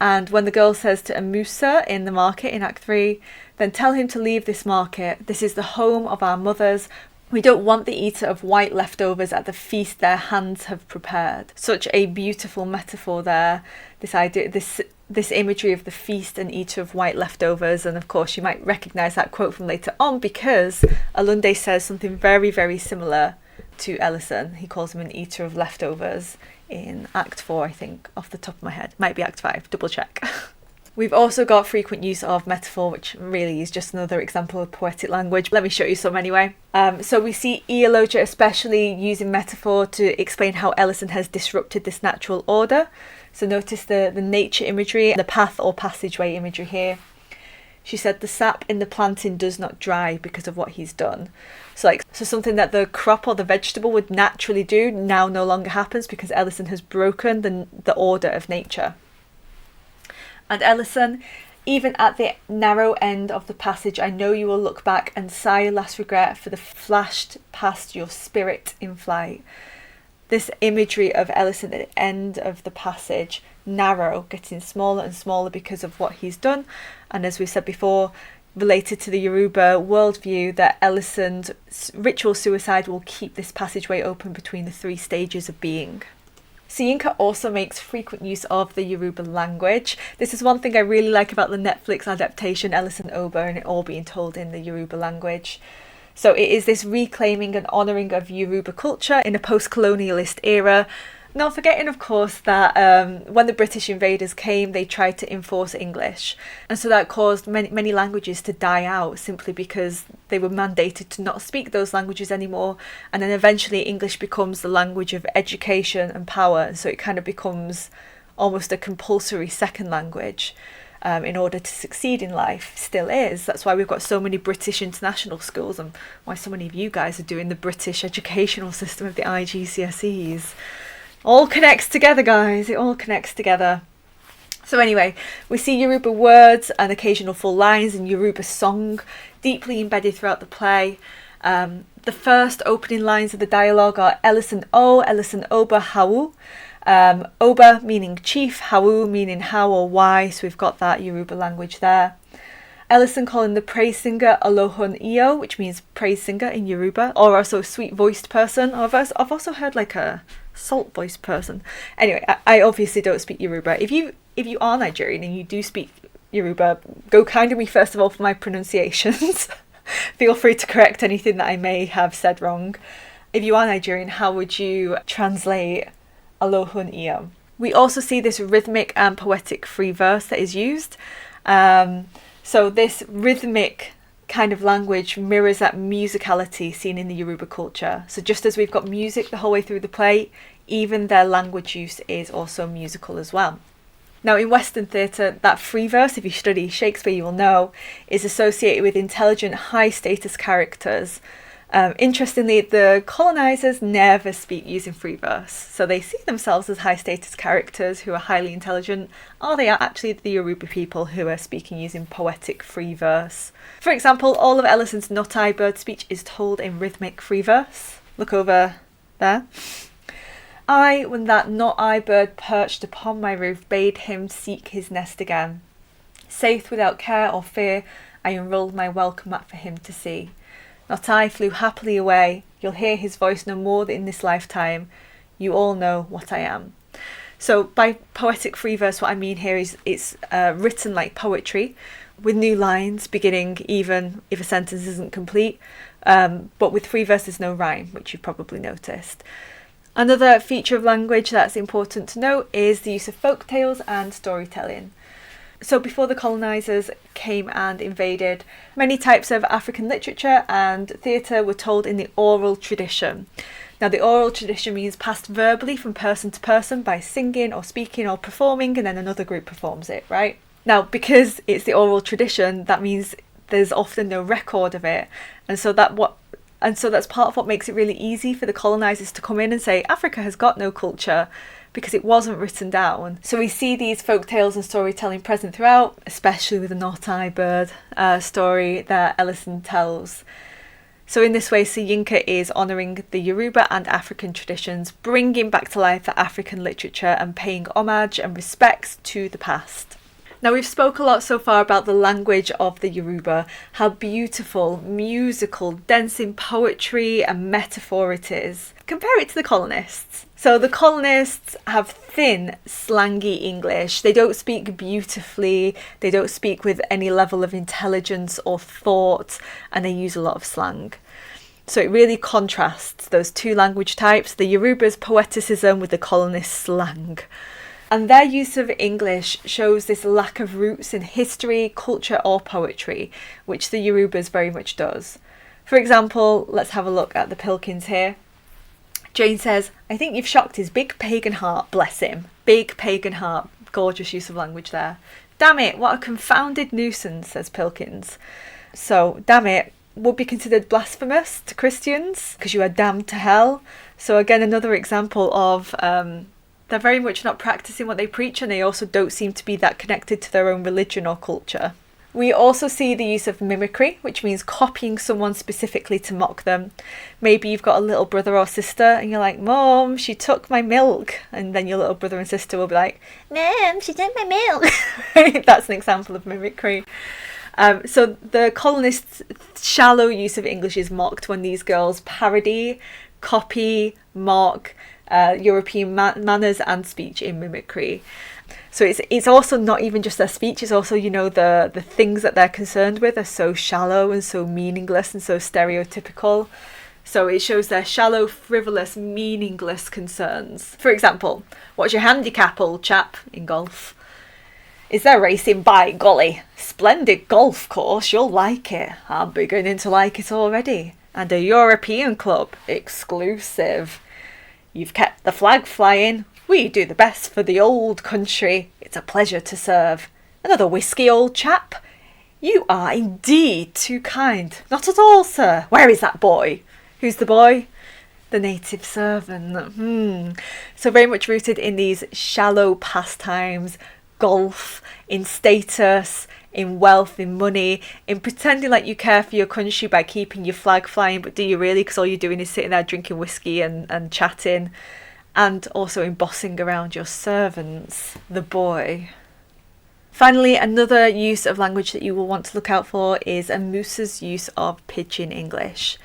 And when the girl says to Amusa in the market in Act 3, then tell him to leave this market. This is the home of our mothers. We don't want the eater of white leftovers at the feast their hands have prepared. Such a beautiful metaphor there. This idea, this imagery of the feast and eater of white leftovers. And of course you might recognise that quote from later on because Alunde says something very, very similar to Ellison. He calls him an eater of leftovers in Act 4, I think, off the top of my head. Might be Act 5, double check. We've also got frequent use of metaphor, which really is just another example of poetic language. Let me show you some anyway. So we see Eologia especially using metaphor to explain how Ellison has disrupted this natural order. So notice the nature imagery, the path or passageway imagery here. She said the sap in the planting does not dry because of what he's done. So something that the crop or the vegetable would naturally do now no longer happens because Ellison has broken the order of nature. And Ellison, even at the narrow end of the passage, I know you will look back and sigh last regret for the flashed past your spirit in flight. This imagery of Ellison at the end of the passage, narrow, getting smaller and smaller because of what he's done. And as we said before, related to the Yoruba worldview, that Ellison's ritual suicide will keep this passageway open between the three stages of being. Soyinka also makes frequent use of the Yoruba language. This is one thing I really like about the Netflix adaptation, Ellison Ober, and it all being told in the Yoruba language. So it is this reclaiming and honouring of Yoruba culture in a post-colonialist era. Not forgetting, of course, that when the British invaders came, they tried to enforce English. And so that caused many languages to die out simply because they were mandated to not speak those languages anymore. And then eventually English becomes the language of education and power. And so it kind of becomes almost a compulsory second language. in order to succeed in life, still is. That's why we've got so many British international schools, and why so many of you guys are doing the British educational system of the IGCSEs. All connects together, guys. It all connects together. So anyway, we see Yoruba words and occasional full lines in Yoruba song deeply embedded throughout the play. The first opening lines of the dialogue are Ellison O, Ellison Oba Hawu. Oba meaning chief, Hawu meaning how or why, so we've got that Yoruba language there. Ellison calling the praise singer Alohun Iyo, which means praise singer in Yoruba, or also sweet voiced person. I've also heard like a salt voiced person. Anyway, I obviously don't speak Yoruba. If you are Nigerian and you do speak Yoruba, go kind of me first of all for my pronunciations. Feel free to correct anything that I may have said wrong. If you are Nigerian, how would you translate Alohun Iyo? We also see this rhythmic and poetic free verse that is used. So this rhythmic kind of language mirrors that musicality seen in the Yoruba culture. So just as we've got music the whole way through the play, even their language use is also musical as well. Now in Western theatre, that free verse, if you study Shakespeare you will know, is associated with intelligent, high status characters. Interestingly, the colonisers never speak using free verse, so they see themselves as high status characters who are highly intelligent, or they are actually the Yoruba people who are speaking using poetic free verse. For example, all of Ellison's Not-I bird speech is told in rhythmic free verse. Look over there. I, when that Not-I bird perched upon my roof, bade him seek his nest again. Safe without care or fear, I unrolled my welcome mat for him to see. Not-I flew happily away. You'll hear his voice no more in this lifetime. You all know what I am. So by poetic free verse, what I mean here is it's written like poetry, with new lines beginning even if a sentence isn't complete, but with free verse there's no rhyme, which you've probably noticed. Another feature of language that's important to note is the use of folk tales and storytelling. So before the colonisers came and invaded, many types of African literature and theatre were told in the oral tradition. Now the oral tradition means passed verbally from person to person by singing or speaking or performing, and then another group performs it, right? Now because it's the oral tradition, that means there's often no record of it, and so that's part of what makes it really easy for the colonisers to come in and say Africa has got no culture, because it wasn't written down. So we see these folk tales and storytelling present throughout, especially with the Not-I bird story that Ellison tells. So in this way, Soyinka is honouring the Yoruba and African traditions, bringing back to life the African literature and paying homage and respects to the past. Now we've spoke a lot so far about the language of the Yoruba, how beautiful, musical, dense in poetry and metaphor it is. Compare it to the colonists. So the colonists have thin, slangy English. They don't speak beautifully, they don't speak with any level of intelligence or thought, and they use a lot of slang. So it really contrasts those two language types, the Yoruba's poeticism with the colonists' slang. And their use of English shows this lack of roots in history, culture or poetry, which the Yoruba's very much does. For example, let's have a look at the Pilkins here. Jane says, I think you've shocked his big pagan heart, bless him. Big pagan heart, gorgeous use of language there. Damn it, what a confounded nuisance, says Pilkins. So, damn it would be considered blasphemous to Christians, because you are damned to hell. So again, another example of they're very much not practicing what they preach, and they also don't seem to be that connected to their own religion or culture. We also see the use of mimicry, which means copying someone specifically to mock them. Maybe you've got a little brother or sister and you're like, Mom, she took my milk. And then your little brother and sister will be like, Mom, she took my milk. That's an example of mimicry. So the colonists' shallow use of English is mocked when these girls parody, copy, mock European manners and speech in mimicry. So it's also not even just their speech, it's also, you know, the things that they're concerned with are so shallow and so meaningless and so stereotypical. So it shows their shallow, frivolous, meaningless concerns. For example, what's your handicap, old chap, in golf? Is there racing? By golly, splendid golf course, you'll like it. I'm beginning to like it already. And a European club, exclusive. You've kept the flag flying. We do the best for the old country. It's a pleasure to serve. Another whisky, old chap. You are indeed too kind. Not at all, sir. Where is that boy? Who's the boy? The native servant. So very much rooted in these shallow pastimes, golf, in status, in wealth, in money, in pretending like you care for your country by keeping your flag flying, but do you really? Because all you're doing is sitting there drinking whiskey and chatting. And also in bossing around your servants, the boy. Finally, another use of language that you will want to look out for is a moose's use of pidgin English.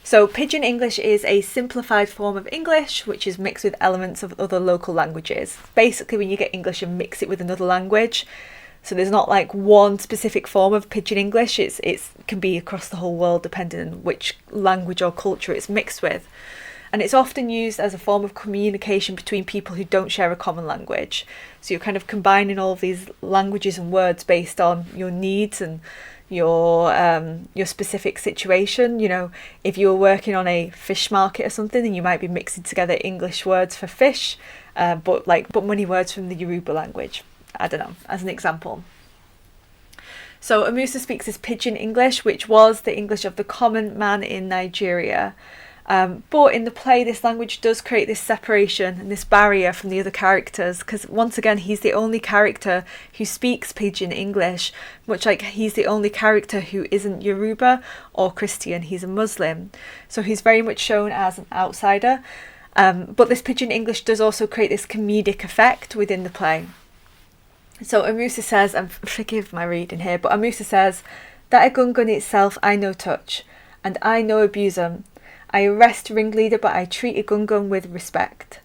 So pidgin English is a simplified form of English which is mixed with elements of other local languages. Basically, when you get English and mix it with another language, so there's not like one specific form of pidgin English, it can be across the whole world depending on which language or culture it's mixed with. And it's often used as a form of communication between people who don't share a common language. So you're kind of combining all of these languages and words based on your needs and your specific situation. You know, if you were working on a fish market or something, then you might be mixing together English words for fish, but money words from the Yoruba language. I don't know, as an example. So Amusa speaks this pidgin English, which was the English of the common man in Nigeria. But in the play, this language does create this separation and this barrier from the other characters, because once again, he's the only character who speaks pidgin English, much like he's the only character who isn't Yoruba or Christian, he's a Muslim. So he's very much shown as an outsider. But this pidgin English does also create this comedic effect within the play. So Amusa says, and forgive my reading here, but Amusa says, "That Egungun itself I no touch, and I no abuse 'em. I arrest ringleader, but I treat Egungun with respect."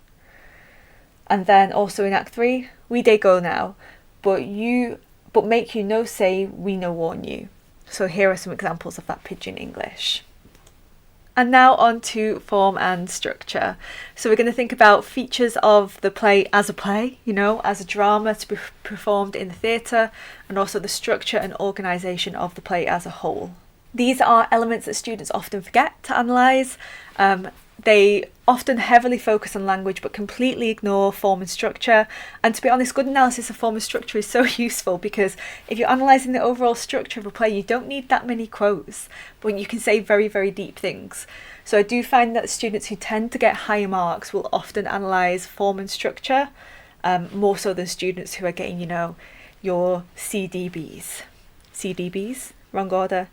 And then also in Act 3, "We dey go now, but make you no say we no warn you." So here are some examples of that pidgin English. And now on to form and structure. So we're going to think about features of the play, as a drama to be performed in the theatre, and also the structure and organisation of the play as a whole. These are elements that students often forget to analyse. They often heavily focus on language but completely ignore form and structure. And to be honest, good analysis of form and structure is so useful, because if you're analysing the overall structure of a play, you don't need that many quotes, but you can say very, very deep things. So I do find that students who tend to get higher marks will often analyse form and structure, more so than students who are getting, your CDBs. CDBs? Wrong order.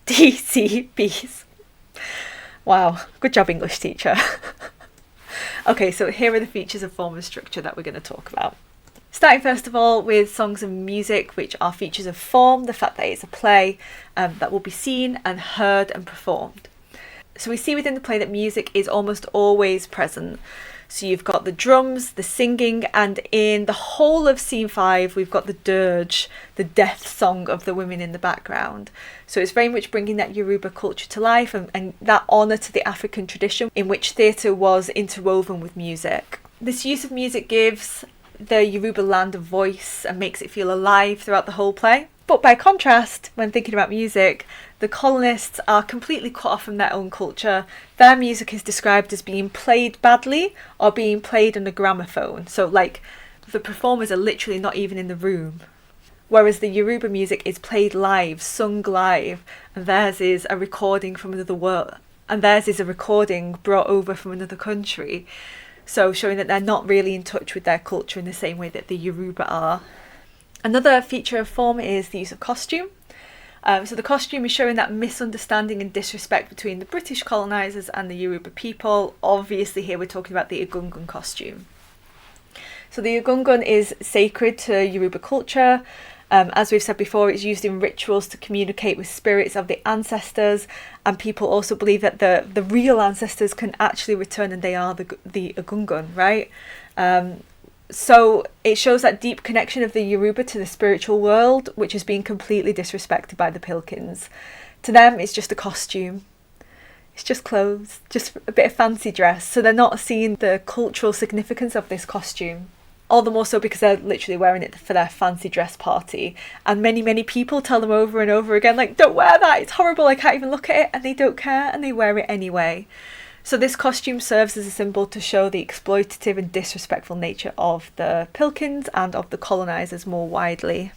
DCBs. Wow, good job, English teacher. Okay, so here are the features of form and structure that we're going to talk about. Starting first of all with songs and music, which are features of form, the fact that it's a play that will be seen and heard and performed. So we see within the play that music is almost always present. So you've got the drums, the singing, and in the whole of scene 5, we've got the dirge, the death song of the women in the background. So it's very much bringing that Yoruba culture to life and that honour to the African tradition in which theatre was interwoven with music. This use of music gives the Yoruba land a voice and makes it feel alive throughout the whole play. But by contrast, when thinking about music, the colonists are completely cut off from their own culture. Their music is described as being played badly or being played on a gramophone. So like the performers are literally not even in the room. Whereas the Yoruba music is played live, sung live, and theirs is a recording from another world. And theirs is a recording brought over from another country. So showing that they're not really in touch with their culture in the same way that the Yoruba are. Another feature of form is the use of costume. So the costume is showing that misunderstanding and disrespect between the British colonisers and the Yoruba people. Obviously here we're talking about the Egungun costume. So the Egungun is sacred to Yoruba culture. As we've said before, it's used in rituals to communicate with spirits of the ancestors, and people also believe that the real ancestors can actually return and they are the Egungun, right? So it shows that deep connection of the Yoruba to the spiritual world, which has been completely disrespected by the Pilkins. To them, it's just a costume. It's just clothes, just a bit of fancy dress. So they're not seeing the cultural significance of this costume. All the more so because they're literally wearing it for their fancy dress party. And many, many people tell them over and over again, like, don't wear that, it's horrible, I can't even look at it. And they don't care and they wear it anyway. So this costume serves as a symbol to show the exploitative and disrespectful nature of the Pilkins and of the colonisers more widely.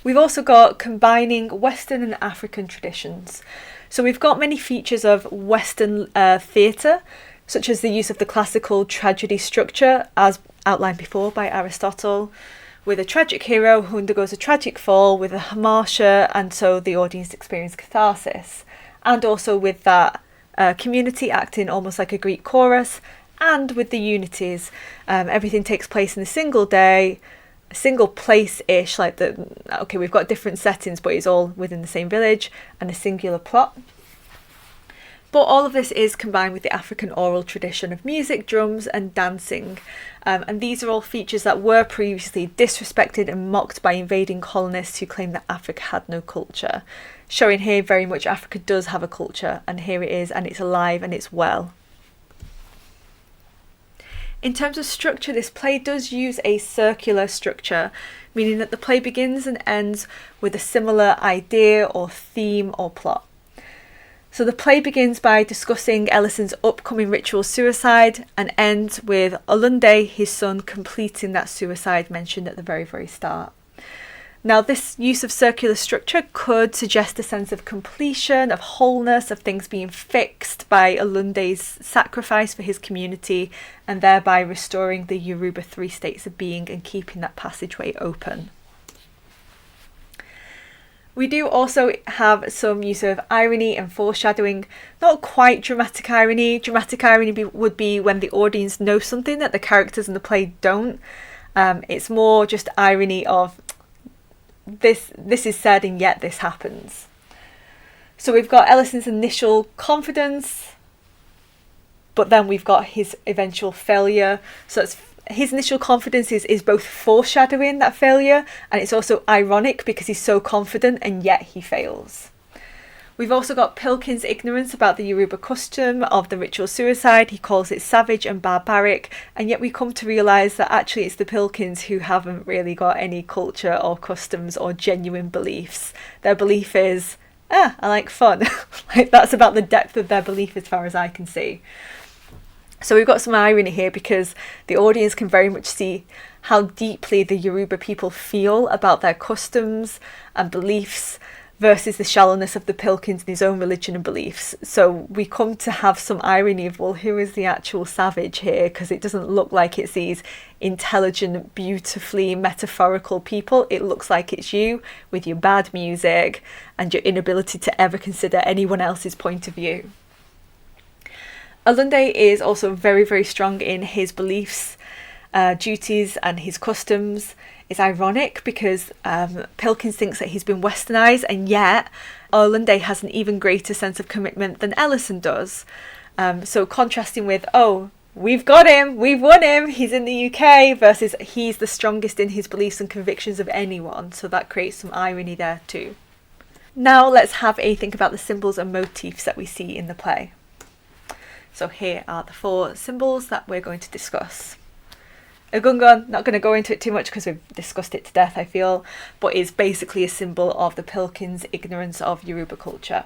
We've also got combining Western and African traditions. So we've got many features of Western theatre, such as the use of the classical tragedy structure, as outlined before by Aristotle, with a tragic hero who undergoes a tragic fall with a hamartia, and so the audience experience catharsis. And also with that community acting almost like a Greek chorus, and with the unities. Everything takes place in a single day, a single place-ish, we've got different settings, but it's all within the same village, and a singular plot. But all of this is combined with the African oral tradition of music, drums and dancing. And these are all features that were previously disrespected and mocked by invading colonists who claimed that Africa had no culture. Showing here very much Africa does have a culture, and here it is, and it's alive and it's well. In terms of structure, this play does use a circular structure, meaning that the play begins and ends with a similar idea or theme or plot. So the play begins by discussing Ellison's upcoming ritual suicide and ends with Olunde, his son, completing that suicide mentioned at the very, very start. Now, this use of circular structure could suggest a sense of completion, of wholeness, of things being fixed by Olunde's sacrifice for his community, and thereby restoring the Yoruba three states of being and keeping that passageway open. We do also have some use of irony and foreshadowing, not quite dramatic irony. Dramatic irony would be when the audience know something that the characters in the play don't. It's more just irony of this is said and yet this happens. So we've got Ellison's initial confidence, but then we've got his eventual failure. So it's his initial confidence is both foreshadowing that failure, and it's also ironic because he's so confident and yet he fails. We've also got Pilkin's ignorance about the Yoruba custom of the ritual suicide. He calls it savage and barbaric, and yet we come to realise that actually it's the Pilkins who haven't really got any culture or customs or genuine beliefs. Their belief is, I like fun. That's about the depth of their belief as far as I can see. So we've got some irony here because the audience can very much see how deeply the Yoruba people feel about their customs and beliefs versus the shallowness of the Pilkins in his own religion and beliefs. So we come to have some irony of, well, who is the actual savage here? Because it doesn't look like it's these intelligent, beautifully metaphorical people. It looks like it's you with your bad music and your inability to ever consider anyone else's point of view. Olunde is also very, very strong in his beliefs, duties and his customs. It's ironic because Pilkins thinks that he's been westernised, and yet Olunde has an even greater sense of commitment than Ellison does. So contrasting with, we've got him, we've won him, he's in the UK, versus he's the strongest in his beliefs and convictions of anyone. So that creates some irony there too. Now let's have a think about the symbols and motifs that we see in the play. So here are the 4 symbols that we're going to discuss. Egungun, not going to go into it too much because we've discussed it to death, I feel, but is basically a symbol of the Pilkins' ignorance of Yoruba culture.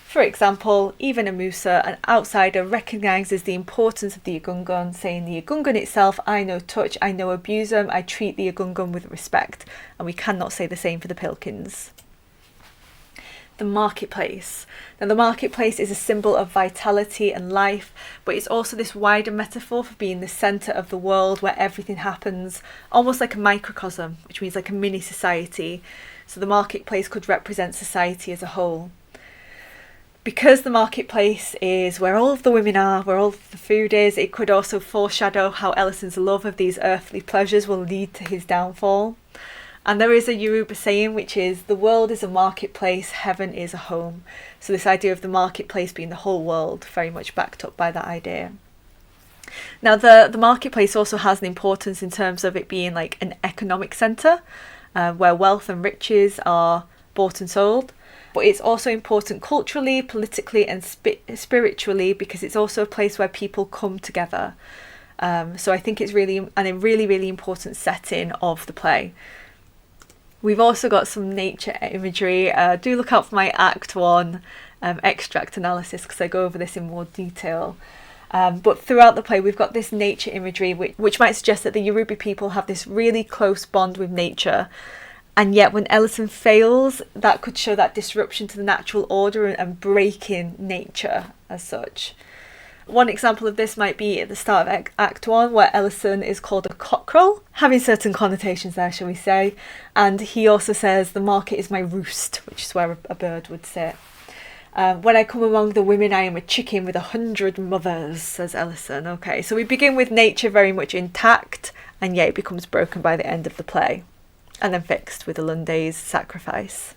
For example, even a Musa, an outsider, recognises the importance of the Egungun, saying the Egungun itself, I no touch, I no abuse them, I treat the Egungun with respect, and we cannot say the same for the Pilkins. The marketplace. Now the marketplace is a symbol of vitality and life, but it's also this wider metaphor for being the centre of the world where everything happens, almost like a microcosm, which means like a mini society. So the marketplace could represent society as a whole. Because the marketplace is where all of the women are, where all of the food is, it could also foreshadow how Ellison's love of these earthly pleasures will lead to his downfall. And there is a Yoruba saying which is, the world is a marketplace, heaven is a home. So this idea of the marketplace being the whole world, very much backed up by that idea. Now the marketplace also has an importance in terms of it being like an economic centre where wealth and riches are bought and sold. But it's also important culturally, politically and spiritually because it's also a place where people come together. So I think it's really important setting of the play. We've also got some nature imagery. Do look out for my Act 1 extract analysis because I go over this in more detail. But throughout the play, we've got this nature imagery, which might suggest that the Yoruba people have this really close bond with nature. And yet when Ellison fails, that could show that disruption to the natural order and breaking nature as such. One example of this might be at the start of Act 1, where Ellison is called a cockerel, having certain connotations there, shall we say. And he also says, the market is my roost, which is where a bird would sit. When I come among the women, I am a chicken with 100 mothers, says Ellison. Okay, so we begin with nature very much intact, and yet it becomes broken by the end of the play, and then fixed with Lunde's sacrifice.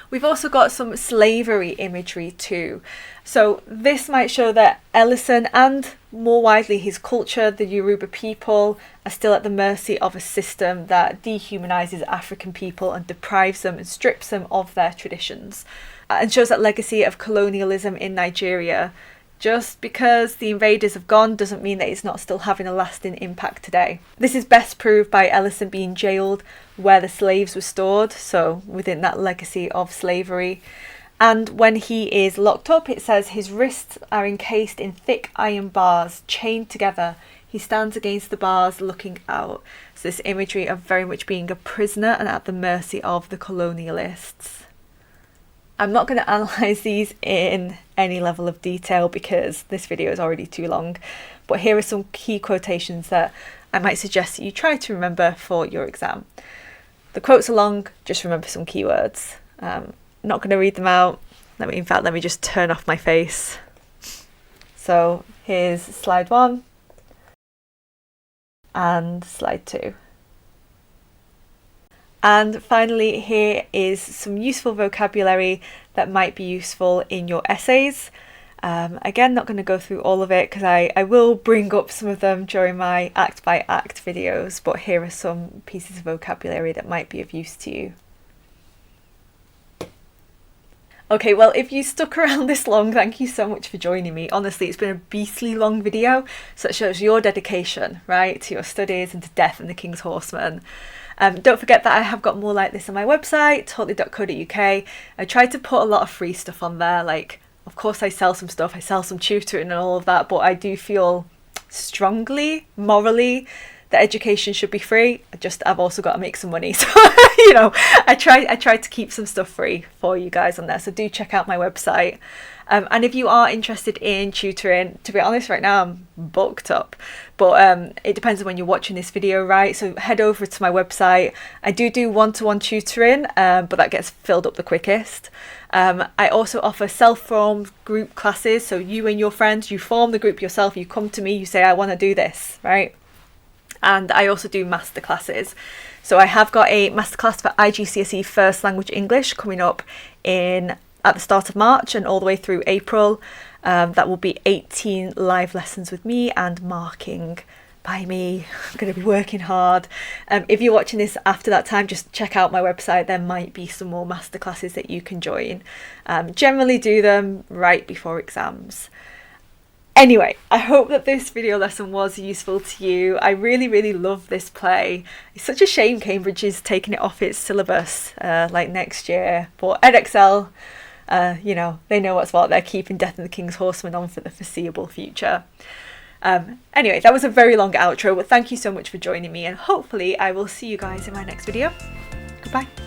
We've also got some slavery imagery too. So this might show that Ellison, and more widely his culture, the Yoruba people, are still at the mercy of a system that dehumanises African people and deprives them and strips them of their traditions, and shows that legacy of colonialism in Nigeria. Just because the invaders have gone doesn't mean that it's not still having a lasting impact today. This is best proved by Ellison being jailed where the slaves were stored, so within that legacy of slavery. And when he is locked up, it says his wrists are encased in thick iron bars, chained together. He stands against the bars looking out. So this imagery of very much being a prisoner and at the mercy of the colonialists. I'm not going to analyse these in any level of detail because this video is already too long, but here are some key quotations that I might suggest that you try to remember for your exam. The quotes are long, just remember some keywords. Not going to read them out. Let me just turn off my face. So here's slide 1 and slide 2. And finally, here is some useful vocabulary that might be useful in your essays. Again, not going to go through all of it because I will bring up some of them during my act by act videos, but here are some pieces of vocabulary that might be of use to you. Okay, well, if you stuck around this long, thank you so much for joining me. Honestly, it's been a beastly long video, so it shows your dedication, right, to your studies and to Death and the King's Horseman. Don't forget that I have got more like this on my website, totally.co.uk. I try to put a lot of free stuff on there. Like, of course I sell some stuff, I sell some tutoring and all of that, but I do feel strongly, morally, that education should be free. I've also got to make some money. So, you know, I try to keep some stuff free for you guys on there. So do check out my website. And if you are interested in tutoring, to be honest, right now I'm booked up, but it depends on when you're watching this video, right? So head over to my website. I do one-to-one tutoring, but that gets filled up the quickest. I also offer self-formed group classes. So you and your friends, you form the group yourself, you come to me, you say, I want to do this, right? And I also do masterclasses. So I have got a masterclass for IGCSE First Language English coming up at the start of March and all the way through April. That will be 18 live lessons with me and marking by me. I'm going to be working hard. If you're watching this after that time, just check out my website. There might be some more masterclasses that you can join. Generally do them right before exams. Anyway, I hope that this video lesson was useful to you. I really, really love this play. It's such a shame Cambridge is taking it off its syllabus like next year. But Edexcel, you know, they know what's what. They're keeping Death and the King's Horseman on for the foreseeable future. Anyway, that was a very long outro, but thank you so much for joining me, and hopefully I will see you guys in my next video. Goodbye.